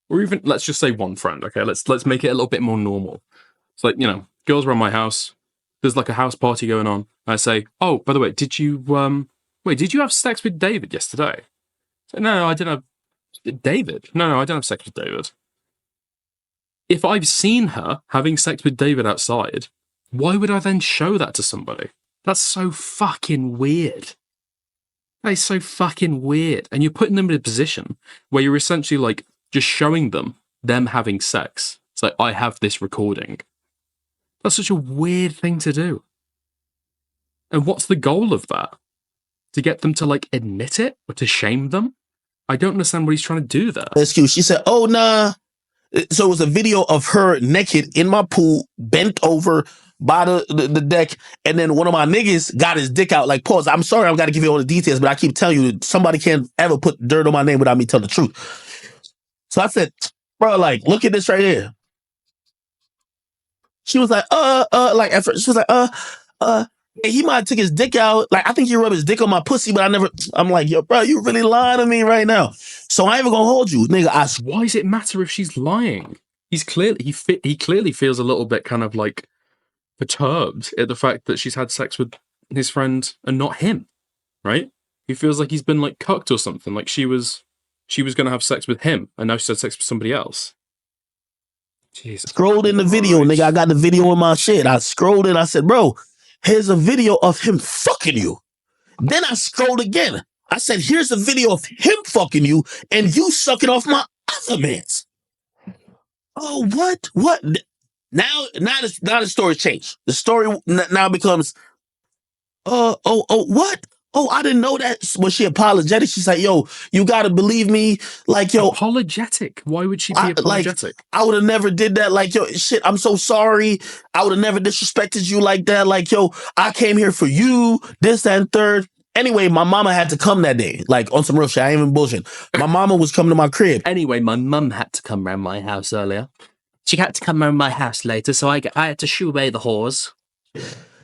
Or even, let's just say one friend, okay? Let's make it a little bit more normal. It's like, girls around my house, there's like a house party going on. I say, oh, by the way, did you have sex with David yesterday? So, no, I didn't have David. No, I don't have sex with David. If I've seen her having sex with David outside, why would I then show that to somebody? That's so fucking weird. That is so fucking weird. And you're putting them in a position where you're essentially like just showing them having sex. It's like, I have this recording. That's such a weird thing to do. And what's the goal of that? To get them to like admit it or to shame them? I don't understand what he's trying to do there. Excuse. She said, oh, nah. So it was a video of her naked in my pool, bent over by the deck, and then one of my niggas got his dick out. Like, pause. I'm sorry, I've got to give you all the details, but I keep telling you, somebody can't ever put dirt on my name without me telling the truth. So I said, bro, like, look at this right here. She was like, like at first, she was like, he might have took his dick out. Like, I think he rubbed his dick on my pussy, but I'm like, yo, bro, you really lying to me right now. So I ain't even gonna hold you, nigga. Why does it matter if she's lying? He clearly feels a little bit kind of like perturbed at the fact that she's had sex with his friend and not him, right? He feels like he's been like cucked or something. Like she was gonna have sex with him, and now she's had sex with somebody else. Jesus. Scrolled in the video, nigga. I got the video in my shit. I scrolled in. I said, bro, here's a video of him fucking you. Then I scrolled again. I said, here's a video of him fucking you and you sucking off my other man's. Oh, what? What? Now the story changed. The story now becomes, what? Oh, I didn't know that. When she apologetic, she's like, yo, you gotta believe me. Like, yo. Apologetic? Why would she be apologetic? I would have never did that. Like, yo, shit, I'm so sorry. I would have never disrespected you like that. Like, yo, I came here for you, this, that, and third. Anyway, my mama had to come that day. Like, on some real shit. I ain't even bullshit. My mama was coming to my crib. Anyway, my mum had to come round my house earlier. She had to come round my house later, so I had to shoo away the whores.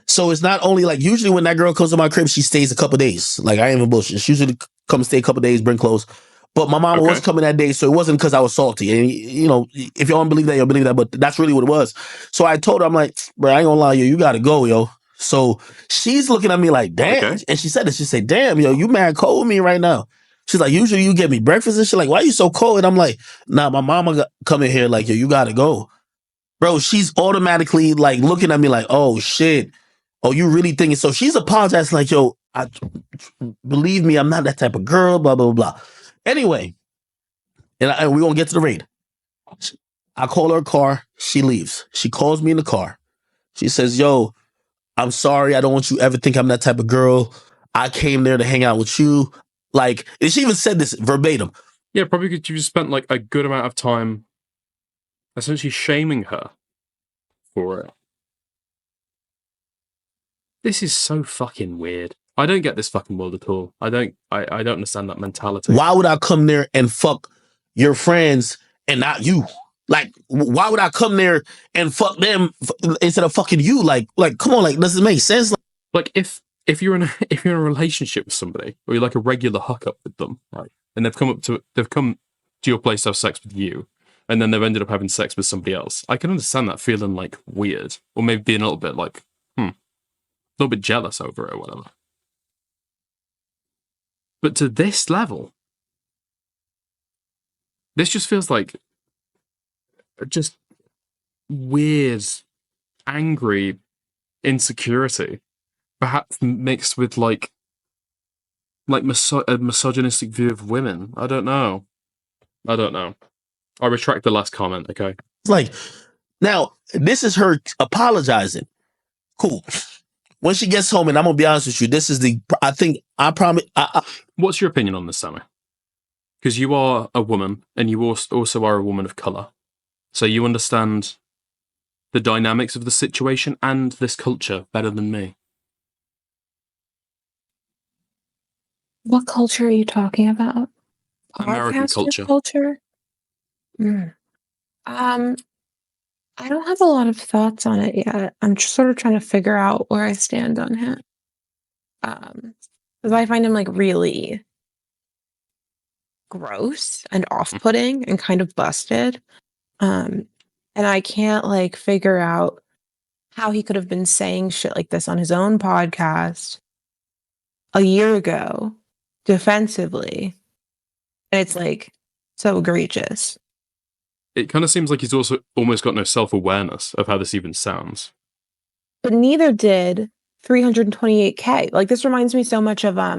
So it's not only like, usually when that girl comes to my crib, she stays a couple days. Like, I ain't even bullshit. She usually come stay a couple days, bring clothes. But my mama was coming that day, so it wasn't because I was salty. And you know, if y'all don't believe that, you'll believe that. But that's really what it was. So I told her, I'm like, bro, I ain't gonna lie, yo, you gotta go, yo. So she's looking at me like, damn. And she said this. She said, damn, yo, you mad cold with me right now. She's like, usually you get me breakfast and shit. Like, why you so cold? And I'm like, nah, my mama coming here like, yo, you gotta go. Bro, she's automatically like looking at me like, oh shit. Oh, you really thinking? So she's apologizing like, yo, believe me, I'm not that type of girl, blah, blah, blah. Anyway, and we're going to get to the raid. I call her car. She leaves. She calls me in the car. She says, yo, I'm sorry. I don't want you ever think I'm that type of girl. I came there to hang out with you. Like, and she even said this verbatim. Yeah, probably because you just spent like a good amount of time essentially shaming her for it. This is so fucking weird. I don't get this fucking world at all. I don't understand that mentality. Why would I come there and fuck your friends and not you? Like, why would I come there and fuck them instead of fucking you? Like, come on, like, does it make sense? Like, if you're in a relationship with somebody, or you're like a regular hookup with them, right, and they've come to your place to have sex with you, and then they've ended up having sex with somebody else, I can understand that feeling like weird, or maybe being a little bit like, a little bit jealous over it or whatever. But to this level, this just feels like just weird, angry insecurity, perhaps mixed with like a misogynistic view of women. I don't know. I retract the last comment. Okay. Like, now this is her apologizing. Cool. When she gets home, and I'm gonna be honest with you, this is I promise. What's your opinion on this, Sammy? Because you are a woman, and you also are a woman of color, so you understand the dynamics of the situation and this culture better than me. What culture are you talking about? American culture. I don't have a lot of thoughts on it yet. I'm just sort of trying to figure out where I stand on him. Because I find him like really gross and off-putting and kind of busted. And I can't like figure out how he could have been saying shit like this on his own podcast a year ago defensively. And it's like so egregious. It kind of seems like he's also almost got no self-awareness of how this even sounds. But neither did 328K. Like, this reminds me so much of, I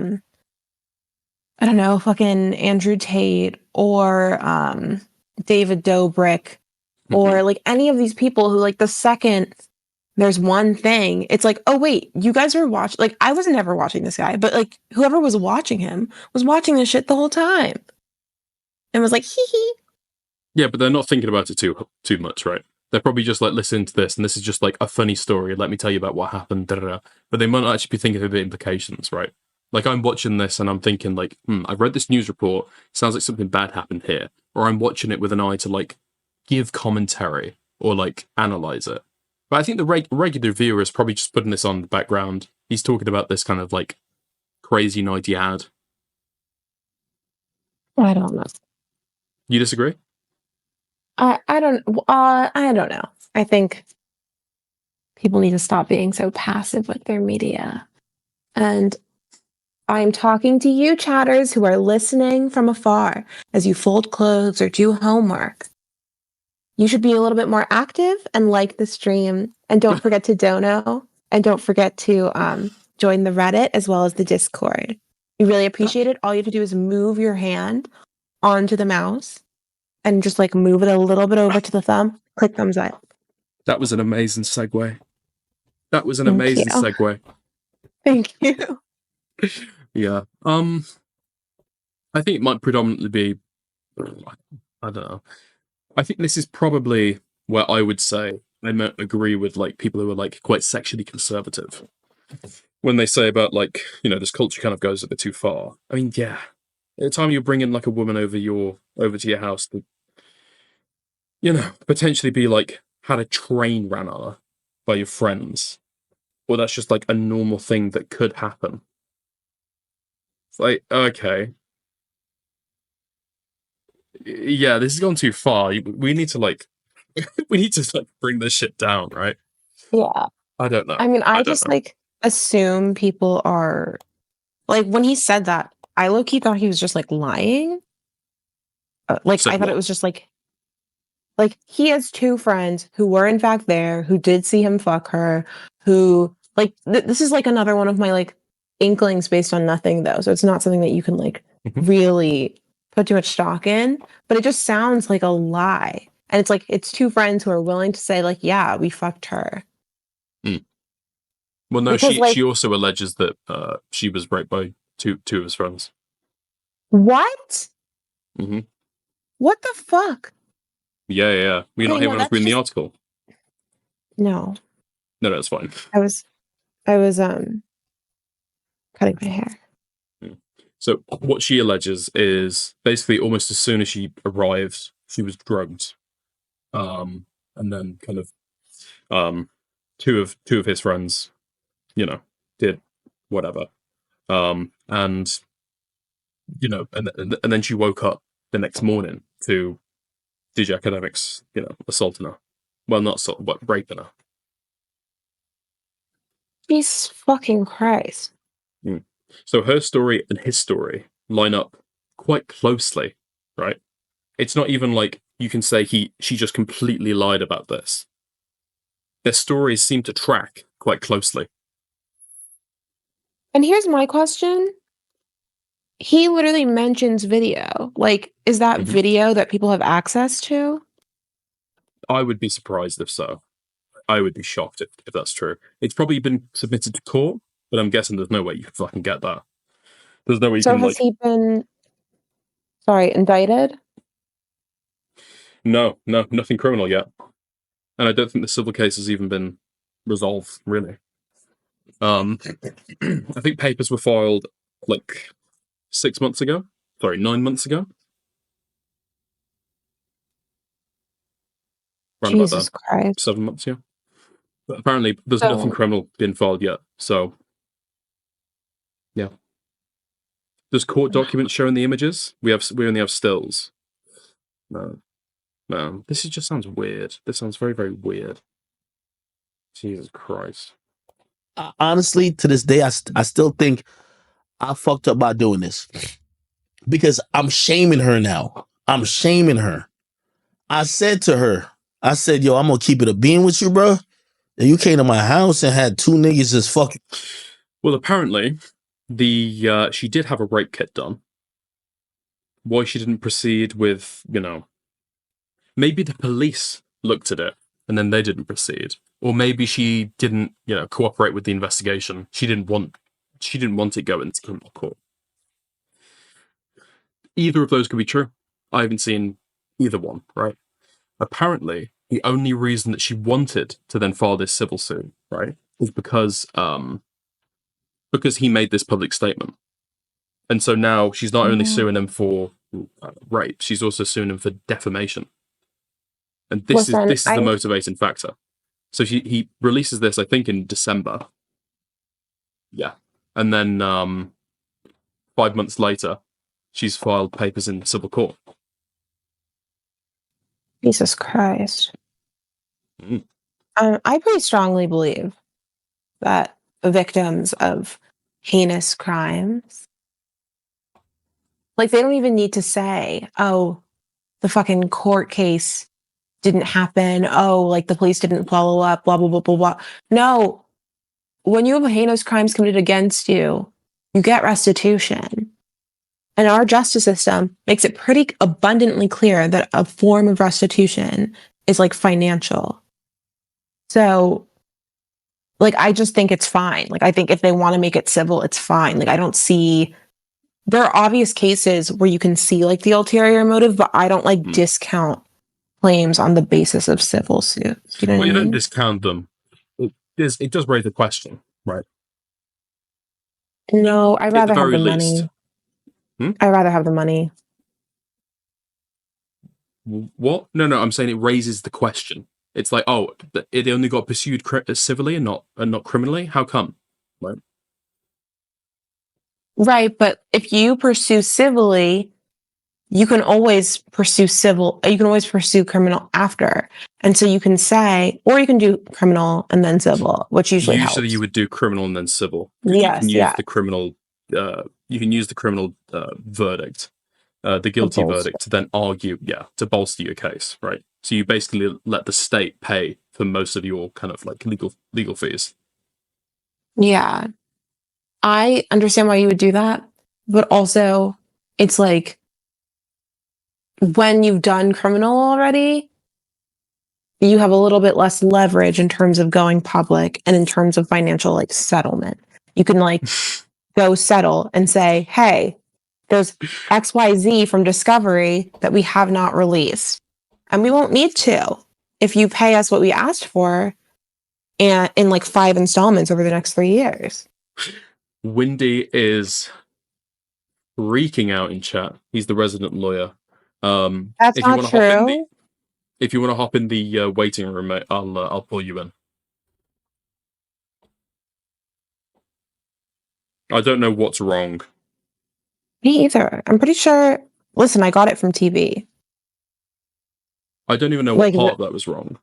don't know, fucking Andrew Tate or David Dobrik or like any of these people who, like, the second there's one thing, it's like, oh, wait, you guys are watching. Like, I was never watching this guy, but like whoever was watching him was watching this shit the whole time and was like, hee hee. Yeah, but they're not thinking about it too much, right? They're probably just like listening to this, and this is just like a funny story. Let me tell you about what happened, but they might not actually be thinking of the implications, right? Like, I'm watching this and I'm thinking like, I've read this news report. Sounds like something bad happened here. Or I'm watching it with an eye to like give commentary or like analyze it. But I think the regular viewer is probably just putting this on the background. He's talking about this kind of like crazy night he had. I don't know. You disagree? I don't know. I think people need to stop being so passive with their media. And I'm talking to you chatters who are listening from afar as you fold clothes or do homework. You should be a little bit more active and like the stream. And don't forget to dono. And don't forget to join the Reddit as well as the Discord. We really appreciate it. All you have to do is move your hand onto the mouse and just like move it a little bit over to the thumb. Click thumbs up. That was an amazing segue. Thank you. Yeah. I think it might predominantly be, I don't know. I think this is probably where I would say I might agree with like people who are like quite sexually conservative when they say about like, this culture kind of goes a bit too far. I mean, yeah. At the time you're bringing like a woman over to your house to, potentially be like had a train ran on her by your friends, or that's just like a normal thing that could happen. It's like, okay. I don't know. I think it might predominantly be, I don't know. I think this is probably where I would say I might agree with like people who are like quite sexually conservative when they say about like, this culture kind of goes a bit too far. I mean, yeah. At the time you're bringing like a woman over to your house to, potentially be like had a train ran on her by your friends, or that's just like a normal thing that could happen. Yeah, this has gone too far. We need to we need to bring this shit down, right? Yeah. I don't know. I mean, I don't just know. assume people are like, when he said that, I low-key thought he was just lying. Said I thought what? it was just he has two friends who were in fact there, who did see him fuck her, who this is another one of my inklings based on nothing though. So it's not something that you can really put too much stock in, but it just sounds like a lie. And it's it's two friends who are willing to say yeah, we fucked her. Well, no, Because she also alleges that she was raped by two of his friends. What? Mm-hmm. What the fuck? Yeah. Were you not Okay, here no, when I was that's reading the just article? no. No, it's fine. I was cutting my hair. So what she alleges is basically almost as soon as she arrived, she was drugged, and then kind of two of his friends, did whatever, and and then she woke up the next morning to DJ Akademiks, assaulting her. Well, not assault, but raping her. Jesus fucking Christ. So her story and his story line up quite closely, right? It's not even like you can say she just completely lied about this. Their stories seem to track quite closely. And here's my question. He literally mentions video. Is that video that people have access to? I would be surprised if so. I would be shocked if that's true. It's probably been submitted to court, but I'm guessing there's no way you can fucking get that. There's no way you So can has he been indicted? No, nothing criminal yet. And I don't think the civil case has even been resolved, really. I think papers were filed 6 months ago. Sorry, 9 months ago. Around Jesus about Christ. 7 months, yeah. But apparently there's So- nothing criminal been filed yet, so yeah. There's court documents showing the images. We only have stills. No, this just sounds weird. This sounds very, very weird. Jesus Christ. Honestly, to this day, I still think I fucked up by doing this because I'm shaming her now. I'm shaming her. I said to her, yo, I'm gonna keep it a bean with you, bro. And you came to my house and had two niggas just fucking. Well, apparently, she did have a rape kit done. Why she didn't proceed with, maybe the police looked at it and then they didn't proceed, or maybe she didn't, cooperate with the investigation. She didn't want it going to criminal court. Either of those could be true. I haven't seen either one, right? Apparently, the only reason that she wanted to then file this civil suit, right, is because he made this public statement. And so now she's not only suing him for rape, she's also suing him for defamation. And this is the motivating factor. So he releases this, I think, in December. Yeah. And then 5 months later, she's filed papers in civil court. Jesus Christ. I pretty strongly believe that victims of heinous crimes, they don't even need to say, oh, the fucking court case didn't happen. Oh, the police didn't follow up, blah, blah, blah, blah, blah. No. When you have heinous crimes committed against you, you get restitution. And our justice system makes it pretty abundantly clear that a form of restitution is financial. So, I just think it's fine. I think if they want to make it civil, it's fine. I don't see, there are obvious cases where you can see the ulterior motive, but I don't discount claims on the basis of civil suits. You know what I mean? Don't discount them. It does raise the question, right? No, I'd rather have the least. money. I'd rather have the money. What? No, I'm saying it raises the question. It's it only got pursued civilly and not criminally? How come? Right? Right, but if you pursue civilly, you can always pursue civil, you can always pursue criminal after. And so you can say, or you can do criminal and then civil, which usually helps. Usually you would do criminal and then civil. You Yes, can use yeah. the criminal verdict, the guilty verdict, to then argue, to bolster your case, right? So you basically let the state pay for most of your kind of like legal fees. Yeah. I understand why you would do that, but also it's like when you've done criminal already, you have a little bit less leverage in terms of going public and in terms of financial like settlement. You can like go settle and say, hey, there's XYZ from Discovery that we have not released. And we won't need to if you pay us what we asked for and in like 5 installments over the next 3 years. Windy is freaking out in chat. He's the resident lawyer. That's if not you true. If you want to hop in the waiting room, mate, I'll pull you in. I don't know what's wrong. Me either. I'm pretty sure. Listen, I got it from TV. I don't even know Like, what part that was wrong.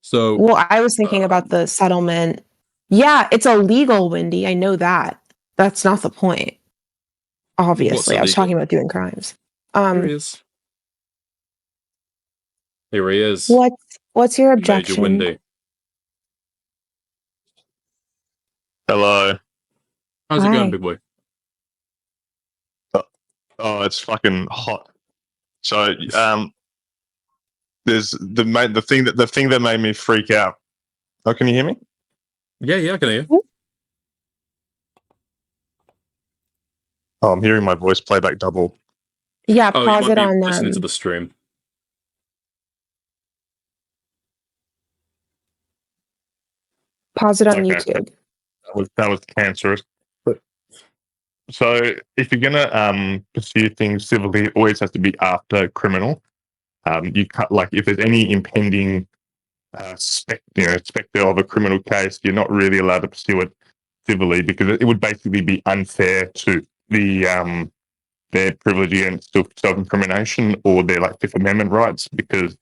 So, well, I was thinking about the settlement. Yeah, it's illegal, Wendy. I know that. That's not the point. Obviously, I was talking about doing crimes. Here he is. Here he is. What's your objection? Major Windy. Hello. How's it going, big boy? Oh, it's fucking hot. So, there's the thing that made me freak out. Oh, can you hear me? Yeah, I can hear you. Oh, I'm hearing my voice playback double. Yeah, pause you might it be on listening to the stream. Pause it on YouTube. That was cancerous. But so if you're gonna pursue things civilly, it always has to be after criminal. You can't, like, if there's any impending specter of a criminal case, you're not really allowed to pursue it civilly, because it would basically be unfair to their privilege against self-incrimination or their like Fifth Amendment rights, because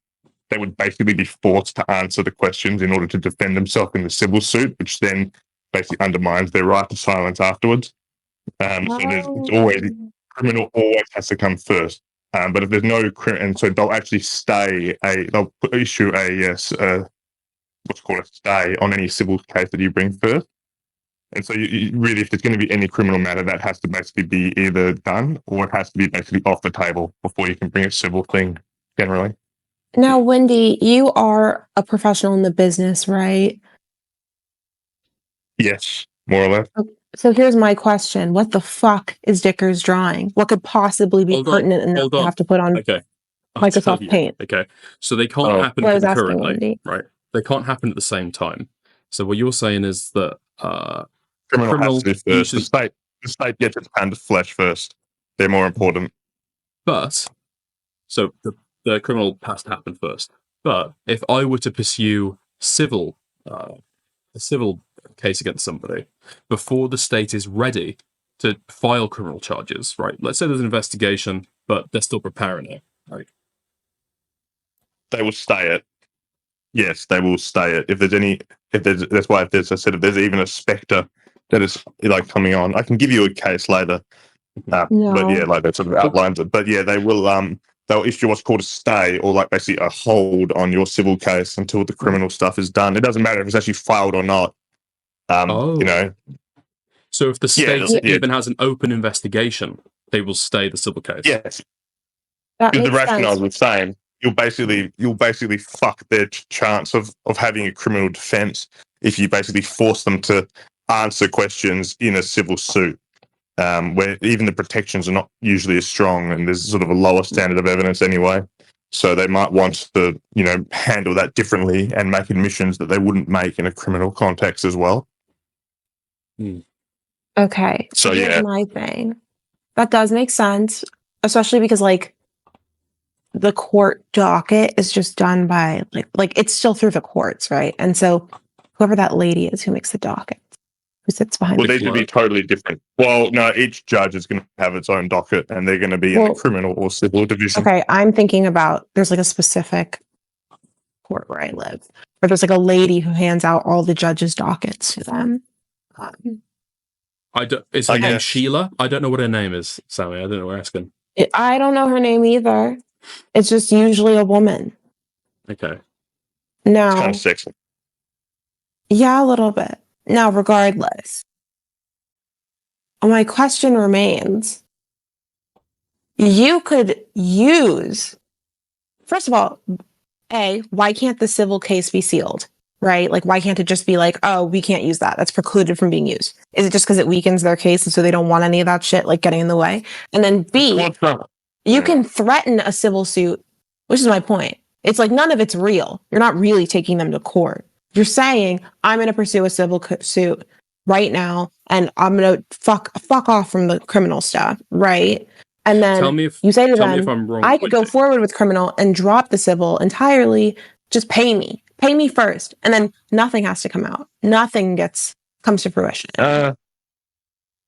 they would basically be forced to answer the questions in order to defend themselves in the civil suit, which then basically undermines their right to silence afterwards. So it's always criminal always has to come first. But if there's no and so they'll actually they'll issue what's called a stay on any civil case that you bring first. And so you really, if there's going to be any criminal matter, that has to basically be either done or it has to be basically off the table before you can bring a civil thing generally. Now, Wendy, you are a professional in the business, right? Yes, more or less. So here's my question. What the fuck is Dicker's drawing? What could possibly be pertinent enough to have to put on Microsoft Paint? Okay, so they can't happen concurrently, right? They can't happen at the same time. So what you're saying is that criminal has to be first. The state gets its pound of flesh first. They're more important. But so the criminal has to happen first. But if I were to pursue a civil case against somebody before the state is ready to file criminal charges, right? Let's say there's an investigation, but they're still preparing it, right? They will stay it. Yes, they will stay it. If there's if there's even a spectre that is like coming on, I can give you a case later. But yeah, like that sort of outlines it. But yeah, they will they'll issue what's called a stay, or like basically a hold on your civil case until the criminal stuff is done. It doesn't matter if it's actually filed or not. You know. So if the state even has an open investigation, they will stay the civil case. Yes. The rationale was saying you'll basically fuck their chance of having a criminal defense if you basically force them to answer questions in a civil suit, where even the protections are not usually as strong and there's sort of a lower standard of evidence anyway. So they might want to, handle that differently and make admissions that they wouldn't make in a criminal context as well. Okay. So here's my thing. That does make sense, especially because like the court docket is just done by like it's still through the courts, right? And so whoever that lady is who makes the docket, who sits behind Well, the these would be totally different. Well, no, each judge is going to have its own docket, and they're going to be in the criminal or civil division. Okay, I'm thinking about there's like a specific court where I live, where there's like a lady who hands out all the judges' dockets to them. Is her name Sheila? I don't know what her name is, Sammy. I don't know what we're asking. I don't know her name either. It's just usually a woman. Okay. Now, It's kind of sexy. Yeah, a little bit. Now, regardless, my question remains. You could use, first of all, why can't the civil case be sealed? Right? Like, why can't it just be like, oh, we can't use that. That's precluded from being used. Is it just because it weakens their case and so they don't want any of that shit like getting in the way? And then B, you can threaten a civil suit, which is my point. It's like none of it's real. You're not really taking them to court. You're saying, I'm going to pursue a civil suit right now and I'm going to fuck off from the criminal stuff, right? And then you say to them, I could go forward with criminal and drop the civil entirely. Just pay me. Pay me first. And then nothing has to come out. Nothing comes to fruition. I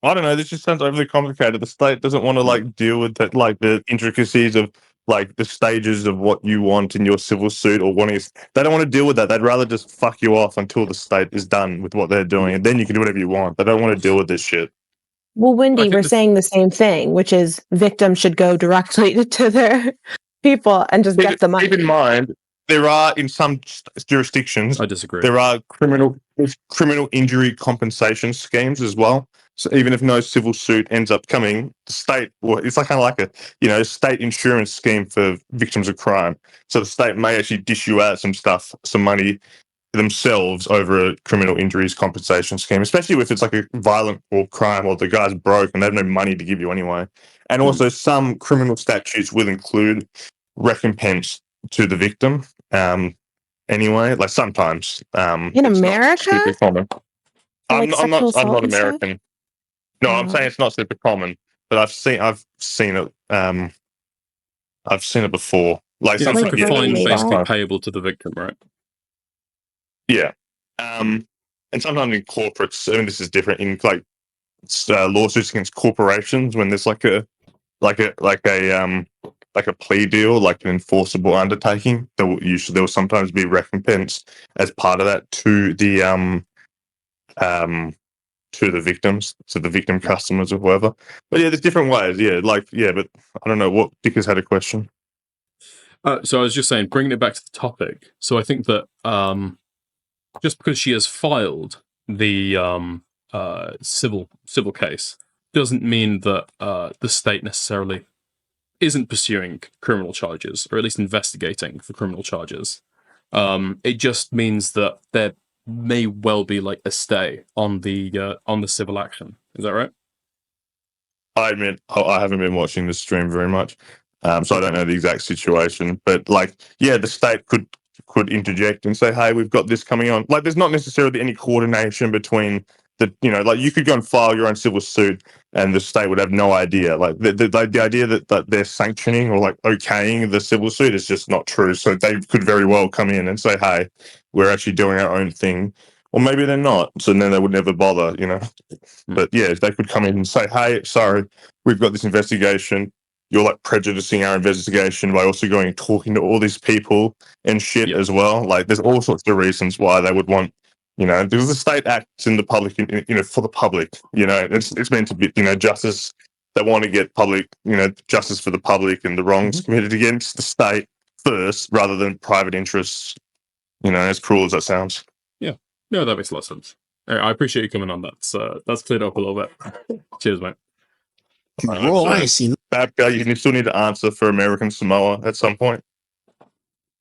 don't know. This just sounds overly complicated. The state doesn't want to like deal with that, like the intricacies of like the stages of what you want in your civil suit or wanting. They don't want to deal with that. They'd rather just fuck you off until the state is done with what they're doing, and then you can do whatever you want. They don't want to deal with this shit. Well, Wendy, we're saying the same thing, which is victims should go directly to their people and just get the money. Keep in mind, there are in some jurisdictions. I disagree. There are criminal injury compensation schemes as well. So even if no civil suit ends up coming, the state, well, it's like kind of like a state insurance scheme for victims of crime. So the state may actually dish you out some money themselves over a criminal injuries compensation scheme, especially if it's like a violent or crime or the guy's broke and they have no money to give you anyway. And also some criminal statutes will include recompense to the victim. Anyway, like sometimes in America, super common. Like I'm not American. No, I'm saying it's not super common, but I've seen it. I've seen it before. Like it's like a fine basically payable to the victim, right? Yeah, and sometimes in corporates, I mean, this is different in like lawsuits against corporations when there's like a plea deal, like an enforceable undertaking. There will sometimes be recompense as part of that to the victims, to the victim customers or whoever. But yeah, there's different ways. Yeah, but I don't know what Dickers had a question. So I was just saying, bringing it back to the topic. So I think that just because she has filed the civil case doesn't mean that the state necessarily isn't pursuing criminal charges, or at least investigating for criminal charges. It just means that there may well be like a stay on the civil action. Is that right? I admit I haven't been watching the stream very much, so I don't know the exact situation. But like, yeah, the state could interject and say, "Hey, we've got this coming on." Like, there's not necessarily any coordination between like you could go and file your own civil suit, and the state would have no idea. Like the idea that they're sanctioning or like okaying the civil suit is just not true. So they could very well come in and say, "Hey, we're actually doing our own thing," or maybe they're not. So then they would never bother, But yeah, they could come in and say, "Hey, sorry, we've got this investigation. You're like prejudicing our investigation by also going and talking to all these people and shit as well." Like, there's all sorts of reasons why they would want. Because the state acts in the public, for the public. It's meant to be, justice. They want to get public, justice for the public and the wrongs committed against the state first, rather than private interests. As cruel as that sounds. Yeah, no, that makes a lot of sense. I appreciate you coming on. That's cleared up a little bit. Cheers, mate. Bro, I ain't seen that guy. You still need to answer for American Samoa at some point.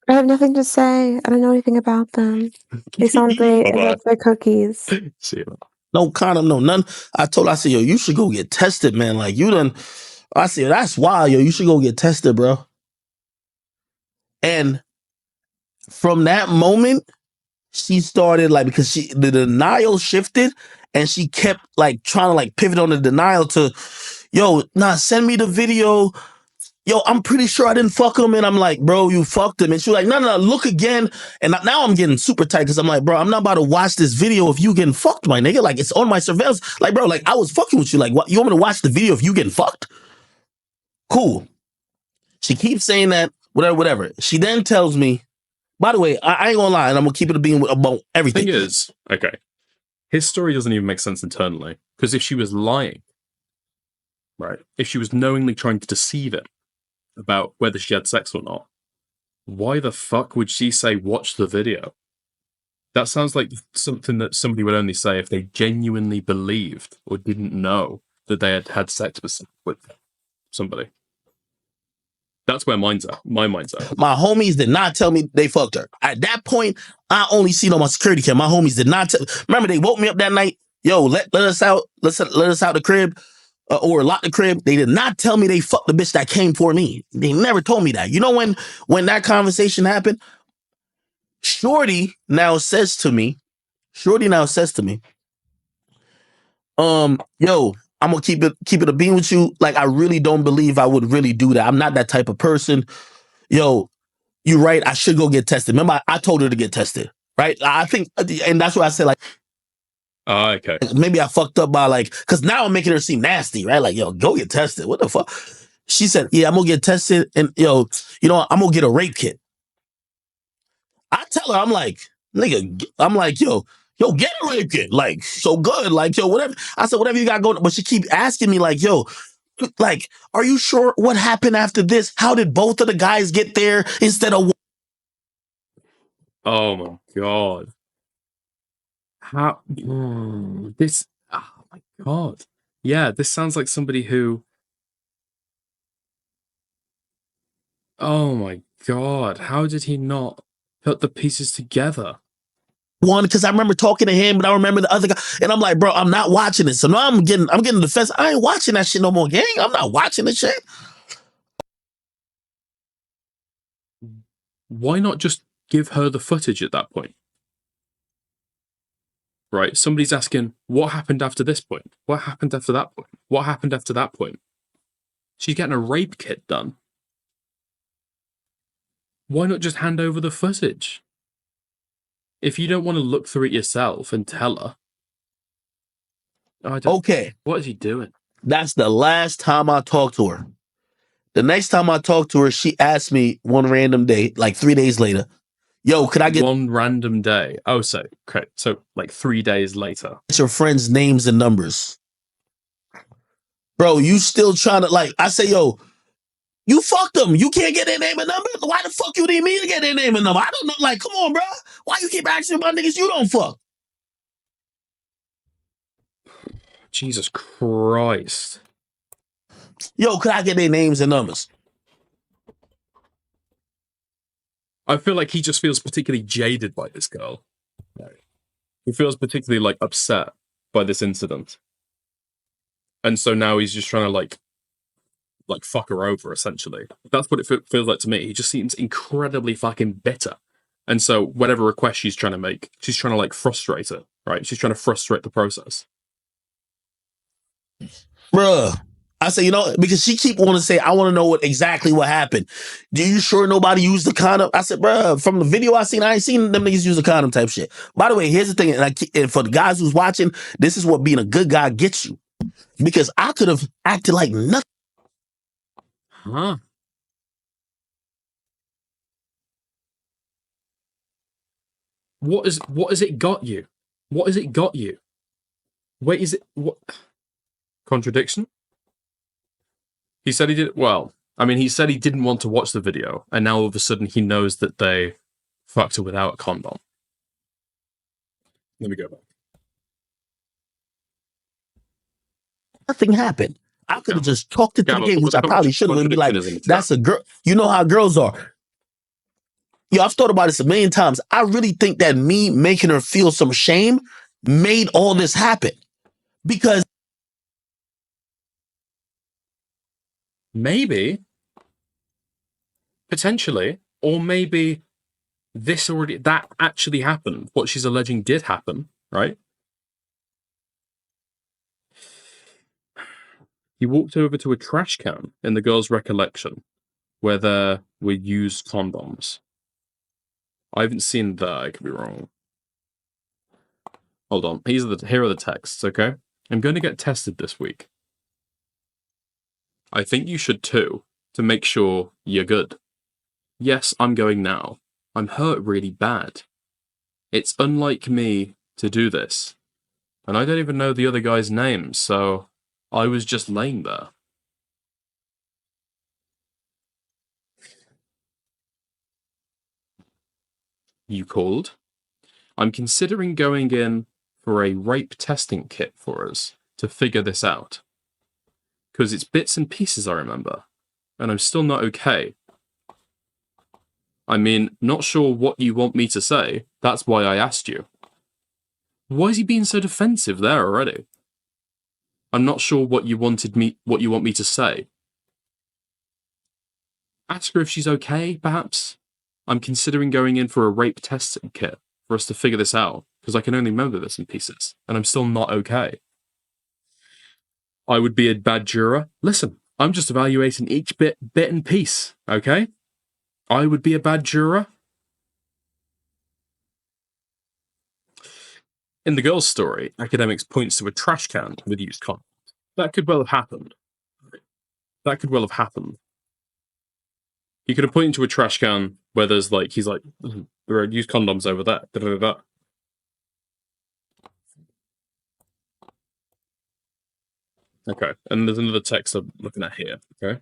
I have nothing to say. I don't know anything about them. They sound great. I love their cookies. See you. No condom, no none. I said, yo, you should go get tested, man. Like, you done. I said, that's wild, yo. You should go get tested, bro. And from that moment, she started like, because the denial shifted, and she kept like trying to like pivot on the denial to, yo, nah, send me the video yo, I'm pretty sure I didn't fuck him. And I'm like, bro, you fucked him. And she was like, no, look again. And now I'm getting super tight because I'm like, bro, I'm not about to watch this video of you getting fucked, my nigga. Like, it's on my surveillance. Like, bro, like, I was fucking with you. Like, what? You want me to watch the video of you getting fucked? Cool. She keeps saying that, whatever. She then tells me, by the way, I ain't gonna lie, and I'm gonna keep it being about everything. Thing is, okay, his story doesn't even make sense internally, because if she was lying, right, if she was knowingly trying to deceive him about whether she had sex or not, why the fuck would she say watch the video? That sounds like something that somebody would only say if they genuinely believed or didn't know that they had had sex with somebody. That's where my mind's at. My homies did not tell me they fucked her. At that point, I only seen on my security cam. My homies did not tell. Remember, they woke me up that night. Yo, let us out. Let us out the crib, or lock the crib. They did not tell me they fucked the bitch that came for me. They never told me that. You know when that conversation happened, Shorty now says to me, yo, I'm gonna keep it a beam with you. Like, I really don't believe I would really do that. I'm not that type of person. Yo, you're right. I should go get tested. Remember, I told her to get tested, right? I think, and that's why I said, like, okay, maybe I fucked up by, like, because now I'm making her seem nasty, right? Like, yo, go get tested. What the fuck? She said, yeah, I'm gonna get tested, and yo, you know, I'm gonna get a rape kit. I tell her, I'm like, nigga, I'm like, yo, get a rape kit. Like, so good. Like, yo, whatever. I said, whatever you got going. But she keep asking me, like, yo, like, are you sure what happened after this? How did both of the guys get there instead of? Oh my god. How this? Oh my god. Yeah, this sounds like somebody who. Oh my god. How did he not put the pieces together? One, because I remember talking to him, but I remember the other guy, and I'm like, bro, I'm not watching this. So now I'm getting defense. I ain't watching that shit no more, gang. I'm not watching the shit. Why not just give her the footage at that point? Right? Somebody's asking, what happened after this point? What happened after that point? What happened after that point? She's getting a rape kit done. Why not just hand over the footage? If you don't want to look through it yourself and tell her. Okay. What is he doing? That's the last time I talked to her. The next time I talked to her, she asked me one random day, like 3 days later, yo, could I get one random day? Oh, so like 3 days later. your friends' names and numbers? Bro, you still trying to, like, I say, yo, you fucked them. You can't get their name and number? Why the fuck you need me to get their name and number? I don't know. Like, come on, bro. Why you keep asking about niggas you don't fuck? Jesus Christ. Yo, could I get their names and numbers? I feel like he just feels particularly jaded by this girl. He feels particularly, like, upset by this incident. And so now he's just trying to, like fuck her over, essentially. That's what it feels like to me. He just seems incredibly fucking bitter. And so whatever request she's trying to make, she's trying to, like, frustrate her, right? She's trying to frustrate the process. Bruh. I say, you know, because she keep wanting to say, I want to know exactly what happened. Do you sure nobody used the condom? I said, bruh, from the video I seen, I ain't seen them niggas use the condom type shit. By the way, here's the thing, and for the guys who's watching, this is what being a good guy gets you. Because I could have acted like nothing. Huh? What has it got you? What has it got you? Wait, is it what contradiction? He said he did well. I mean, he said he didn't want to watch the video, and now all of a sudden he knows that they fucked her without a condom. Let me go back. Nothing happened. I could have just talked it to the game, which I probably should have, and be like, that's a girl. You know how girls are. Yo, I've thought about this a million times. I really think that me making her feel some shame made all this happen. Because maybe, potentially, or maybe that actually happened. What she's alleging did happen, right? He walked over to a trash can, in the girl's recollection, where there were used condoms. I haven't seen that. I could be wrong. Hold on. Here are the texts, okay? I'm going to get tested this week. I think you should too, to make sure you're good. Yes, I'm going now. I'm hurt really bad. It's unlike me to do this. And I don't even know the other guy's name, so I was just laying there. You called? I'm considering going in for a rape testing kit for us to figure this out. Because it's bits and pieces I remember, and I'm still not okay. I mean, not sure what you want me to say, that's why I asked you. Why is he being so defensive there already? I'm not sure what you want me to say. Ask her if she's okay, perhaps? I'm considering going in for a rape testing kit for us to figure this out, because I can only remember this in pieces, and I'm still not okay. I would be a bad juror. Listen, I'm just evaluating each bit and piece, okay? I would be a bad juror. In the girl's story, Akademiks points to a trash can with used condoms. That could well have happened. He could have pointed to a trash can where there's he's like, there are used condoms over there. Da, da, da, da. Okay, and there's another text I'm looking at here, okay?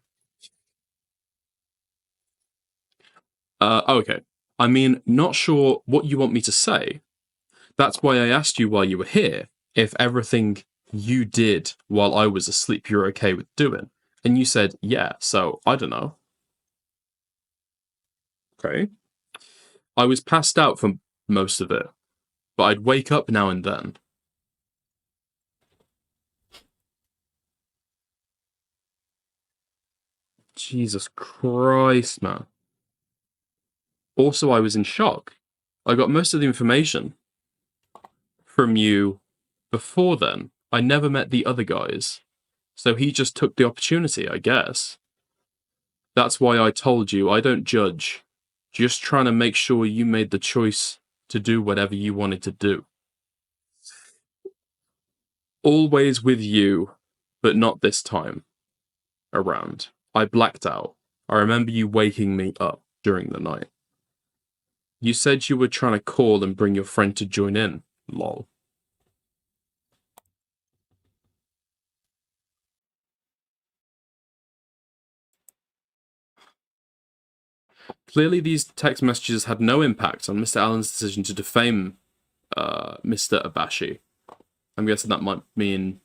Okay. I mean, not sure what you want me to say. That's why I asked you while you were here if everything you did while I was asleep you're okay with doing. And you said, yeah, so I don't know. Okay. I was passed out for most of it, but I'd wake up now and then. Jesus Christ, man. Also, I was in shock. I got most of the information from you before then. I never met the other guys. So he just took the opportunity, I guess. That's why I told you I don't judge. Just trying to make sure you made the choice to do whatever you wanted to do. Always with you, but not this time around. I blacked out. I remember you waking me up during the night. You said you were trying to call and bring your friend to join in. Lol. Clearly, these text messages had no impact on Mr. Allen's decision to defame Mr. Abashi. I'm guessing that might mean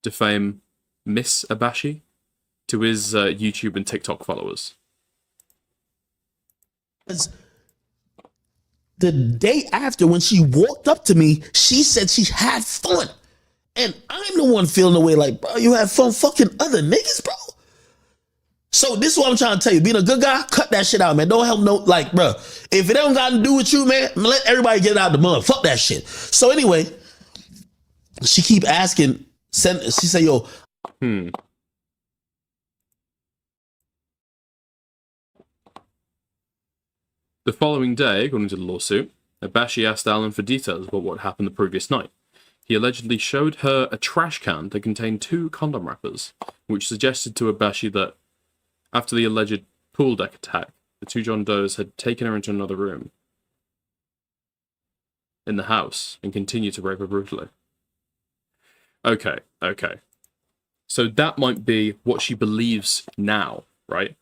defame Miss Abashi to his YouTube and TikTok followers. The day after, when she walked up to me, she said she had fun. And I'm the one feeling the way like, bro, you had fun fucking other niggas, bro. So this is what I'm trying to tell you. Being a good guy, cut that shit out, man. Don't help no, like, bro. If it don't got to do with you, man, let everybody get it out the mud. Fuck that shit. So anyway, she keep asking, she say, yo. The following day, according to the lawsuit, Abashi asked Allen for details about what happened the previous night. He allegedly showed her a trash can that contained 2 condom wrappers, which suggested to Abashi that after the alleged pool deck attack, the 2 John Does had taken her into another room in the house and continued to rape her brutally. Okay. So that might be what she believes now, right?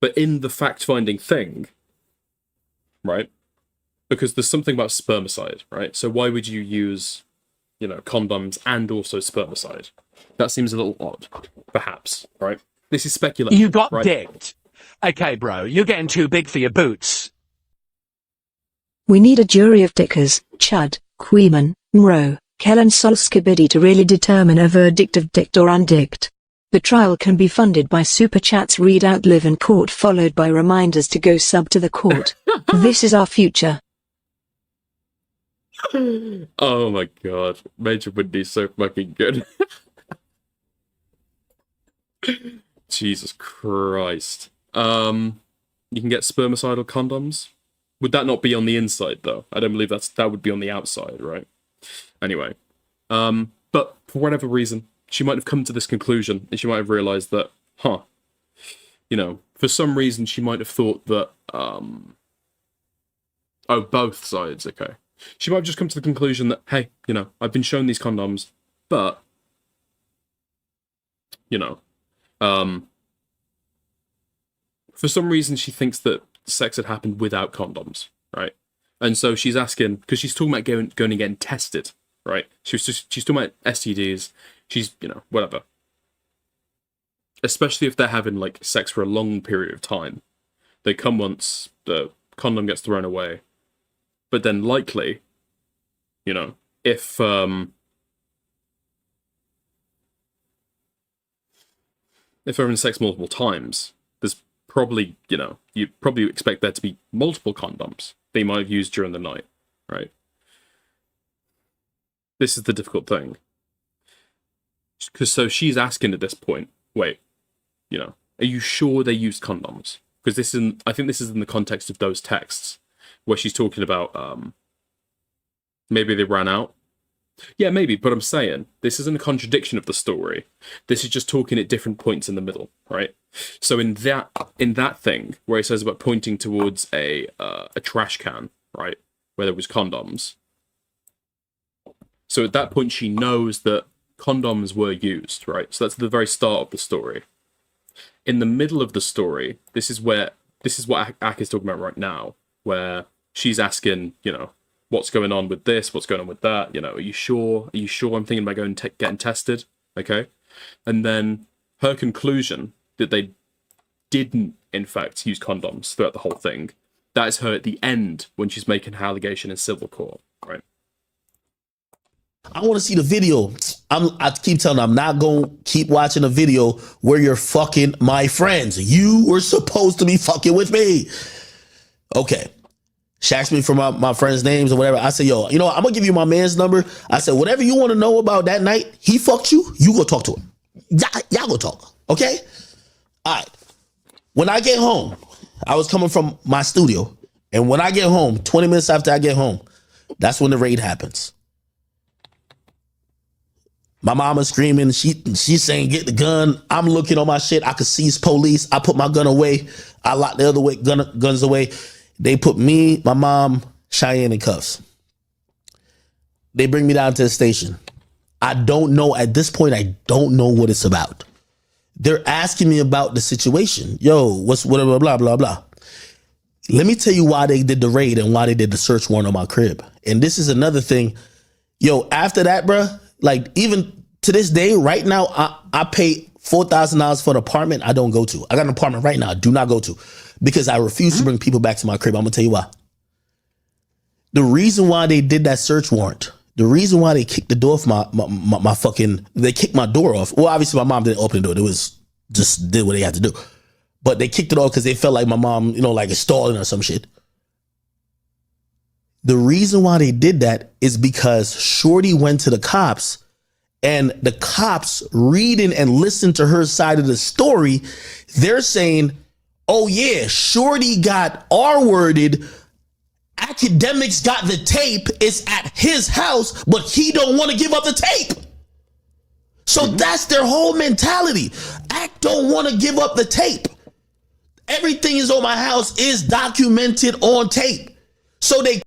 But in the fact-finding thing, right? Because there's something about spermicide, right? So why would you use, condoms and also spermicide? That seems a little odd, perhaps, right? This is speculation. You got right? dicked. Okay, bro, you're getting too big for your boots. We need a jury of dickers, Chud, Queeman, Mro, Kellen Solskibidi to really determine a verdict of dicked or undicked. The trial can be funded by super chats read out live in court followed by reminders to go sub to the court. This is our future. Oh my god. Major Wendy's so fucking good. Jesus Christ. You can get spermicidal condoms. Would that not be on the inside though? I don't believe that would be on the outside, right? Anyway, but for whatever reason, she might have come to this conclusion, and she might have realized that, you know, for some reason she might have thought that, oh, both sides, okay. She might have just come to the conclusion that, hey, you know, I've been shown these condoms, but, you know, for some reason she thinks that sex had happened without condoms, right? And so she's asking, because she's talking about going and getting tested, right? She's talking about STDs. She's, you know, whatever. Especially if they're having, like, sex for a long period of time. They come once, the condom gets thrown away. But then likely, you know, if they're having sex multiple times, there's probably, you know, you probably expect there to be multiple condoms they might have used during the night, right? This is the difficult thing. Because so she's asking at this point, wait, you know, are you sure they used condoms? Because I think this is in the context of those texts where she's talking about maybe they ran out. Yeah, maybe, but I'm saying this isn't a contradiction of the story. This is just talking at different points in the middle, right? So in that thing where it says about pointing towards a trash can, right, where there was condoms. So at that point she knows that condoms were used, right? So that's the very start of the story. In the middle of the story, this is what Ak is talking about right now, where she's asking, you know, what's going on with this? What's going on with that? You know, are you sure? Are you sure I'm thinking about going getting tested? Okay. And then her conclusion that they didn't, in fact, use condoms throughout the whole thing. That is her at the end when she's making her allegation in civil court, right? I want to see the video. I keep telling them I'm not going to keep watching a video where you're fucking my friends. You were supposed to be fucking with me. Okay. She asked me for my friends' names or whatever. I said, yo, you know what? I'm going to give you my man's number. I said, whatever you want to know about that night, he fucked you, you go talk to him. Y'all go talk. Okay? All right. When I get home, I was coming from my studio. And when I get home, 20 minutes after I get home, that's when the raid happens. My mama's screaming. She's saying, get the gun. I'm looking on my shit. I could see police. I put my gun away. I locked the other way, guns away. They put me, my mom, Cheyenne in cuffs. They bring me down to the station. I don't know. At this point, I don't know what it's about. They're asking me about the situation. Yo, what's whatever, blah, blah, blah. Let me tell you why they did the raid and why they did the search warrant on my crib. And this is another thing. Yo, after that, bruh, like even to this day, right now, I pay $4,000 for an apartment I don't go to. I got an apartment right now I do not go to because I refuse to bring people back to my crib. I'm going to tell you why. The reason why they did that search warrant, the reason why they kicked the door off they kicked my door off. Well, obviously my mom didn't open the door. It was just did what they had to do. But they kicked it off because they felt like my mom, you know, like is stalling or some shit. The reason why they did that is because Shorty went to the cops and the cops reading and listening to her side of the story. They're saying, oh yeah, Shorty got R-worded. Akademiks got the tape. It's at his house, but he don't want to give up the tape. So that's their whole mentality. Ak don't want to give up the tape. Everything is on my house is documented on tape. So they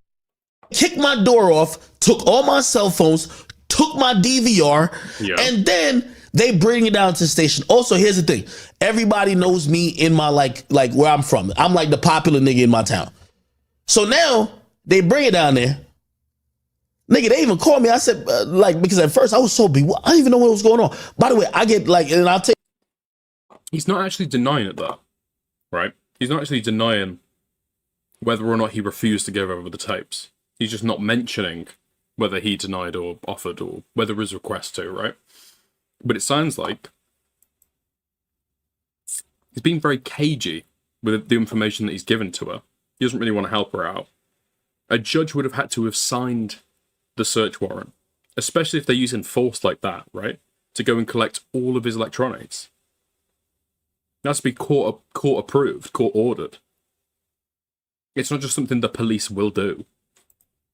kicked my door off, took all my cell phones, took my DVR, and then they bring it down to the station. Also, here's the thing. Everybody knows me in my, like where I'm from. I'm like the popular nigga in my town. So now they bring it down there. Nigga, they even called me. I said, because at first I was so bewildered. I didn't even know what was going on. By the way, I get and I'll take. He's not actually denying it though, right? He's not actually denying whether or not he refused to give over the tapes. He's just not mentioning whether he denied or offered or whether it was request to, right? But it sounds like he's being very cagey with the information that he's given to her. He doesn't really want to help her out. A judge would have had to have signed the search warrant, especially if they're using force like that, right? To go and collect all of his electronics. It has to be court approved, court ordered. It's not just something the police will do.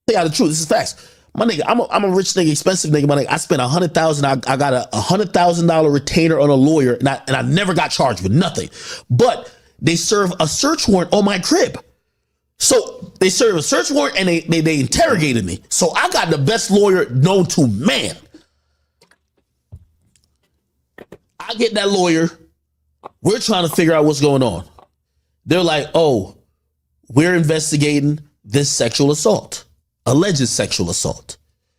Tell you the truth. This is facts. My nigga, I'm a rich nigga, expensive nigga. My nigga, I spent $100,000. I got a $100,000 retainer on a lawyer, and I never got charged with nothing. But they serve a search warrant on my crib. So they serve a search warrant and they interrogated me. So I got the best lawyer known to man. I get that lawyer. We're trying to figure out what's going on. They're like, oh, we're investigating this sexual assault, alleged sexual assault.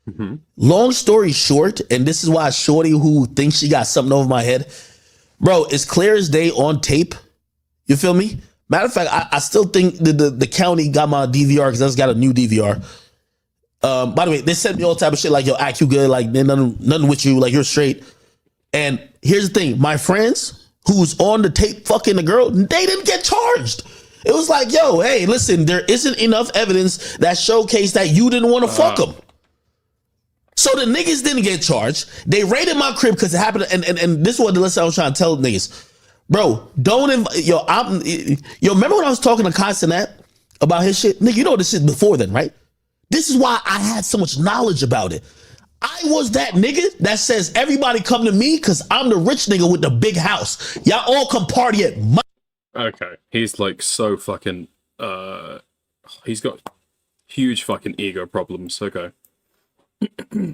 Mm-hmm. Long story short, and this is why shorty who thinks she got something over my head, bro, it's clear as day on tape. You feel me? Matter of fact, I still think the county got my DVR because I just got a new DVR. By the way, they sent me all type of shit like, yo, act you good, like nothing with you, like you're straight. And here's the thing, my friends who's on the tape fucking the girl, they didn't get charged. It was like, yo, hey, listen, there isn't enough evidence that showcased that you didn't want to fuck them. So the niggas didn't get charged. They raided my crib because it happened. And this is what the lesson I was trying to tell niggas. Bro, don't invite, yo, remember when I was talking to Constant about his shit? Nigga, you know this shit before then, right? This is why I had so much knowledge about it. I was that nigga that says everybody come to me because I'm the rich nigga with the big house. Y'all all come party at my... Okay, he's like so fucking, he's got huge fucking ego problems, okay.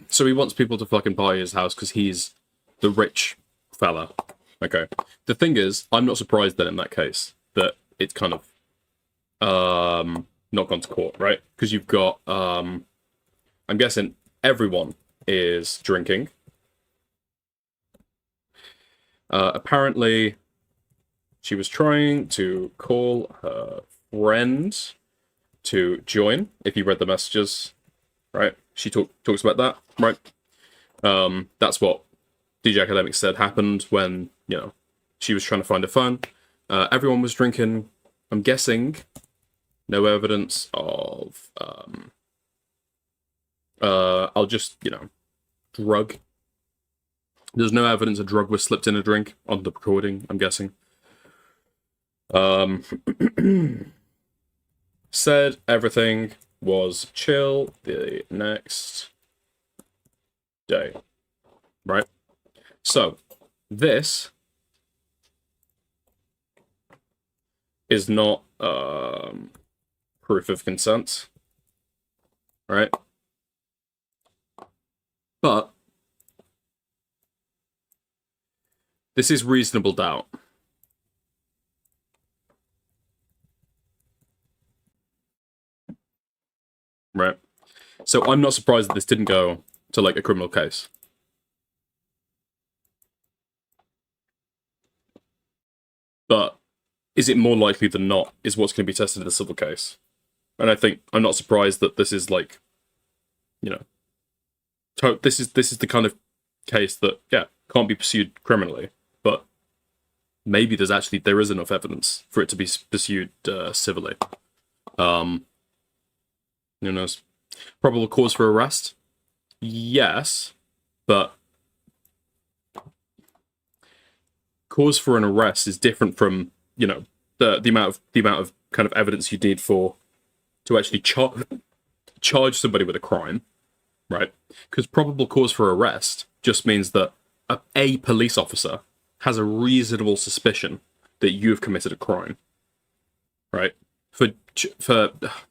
So he wants people to fucking buy his house because he's the rich fella. Okay. The thing is, I'm not surprised that in that case, that it's kind of not gone to court, right? Because you've got, I'm guessing everyone is drinking. Apparently, she was trying to call her friend to join, if you read the messages, right? She talks about that, right? That's what DJ Akademiks said happened when, you know, she was trying to find a phone. Everyone was drinking. I'm guessing no evidence of, I'll just, you know, drug. There's no evidence a drug was slipped in a drink on the recording, I'm guessing. Said everything was chill the next day, right? So, this is not proof of consent, right? But this is reasonable doubt. Right? So I'm not surprised that this didn't go to, like, a criminal case. But is it more likely than not is what's going to be tested in a civil case. And I think I'm not surprised that this is, like, you know, this is the kind of case that, yeah, can't be pursued criminally, but maybe there is enough evidence for it to be pursued civilly. Who knows? Probable cause for arrest? Yes, but cause for an arrest is different from, you know, the amount of kind of evidence you need to actually charge somebody with a crime, right? Because probable cause for arrest just means that a police officer has a reasonable suspicion that you have committed a crime, right? For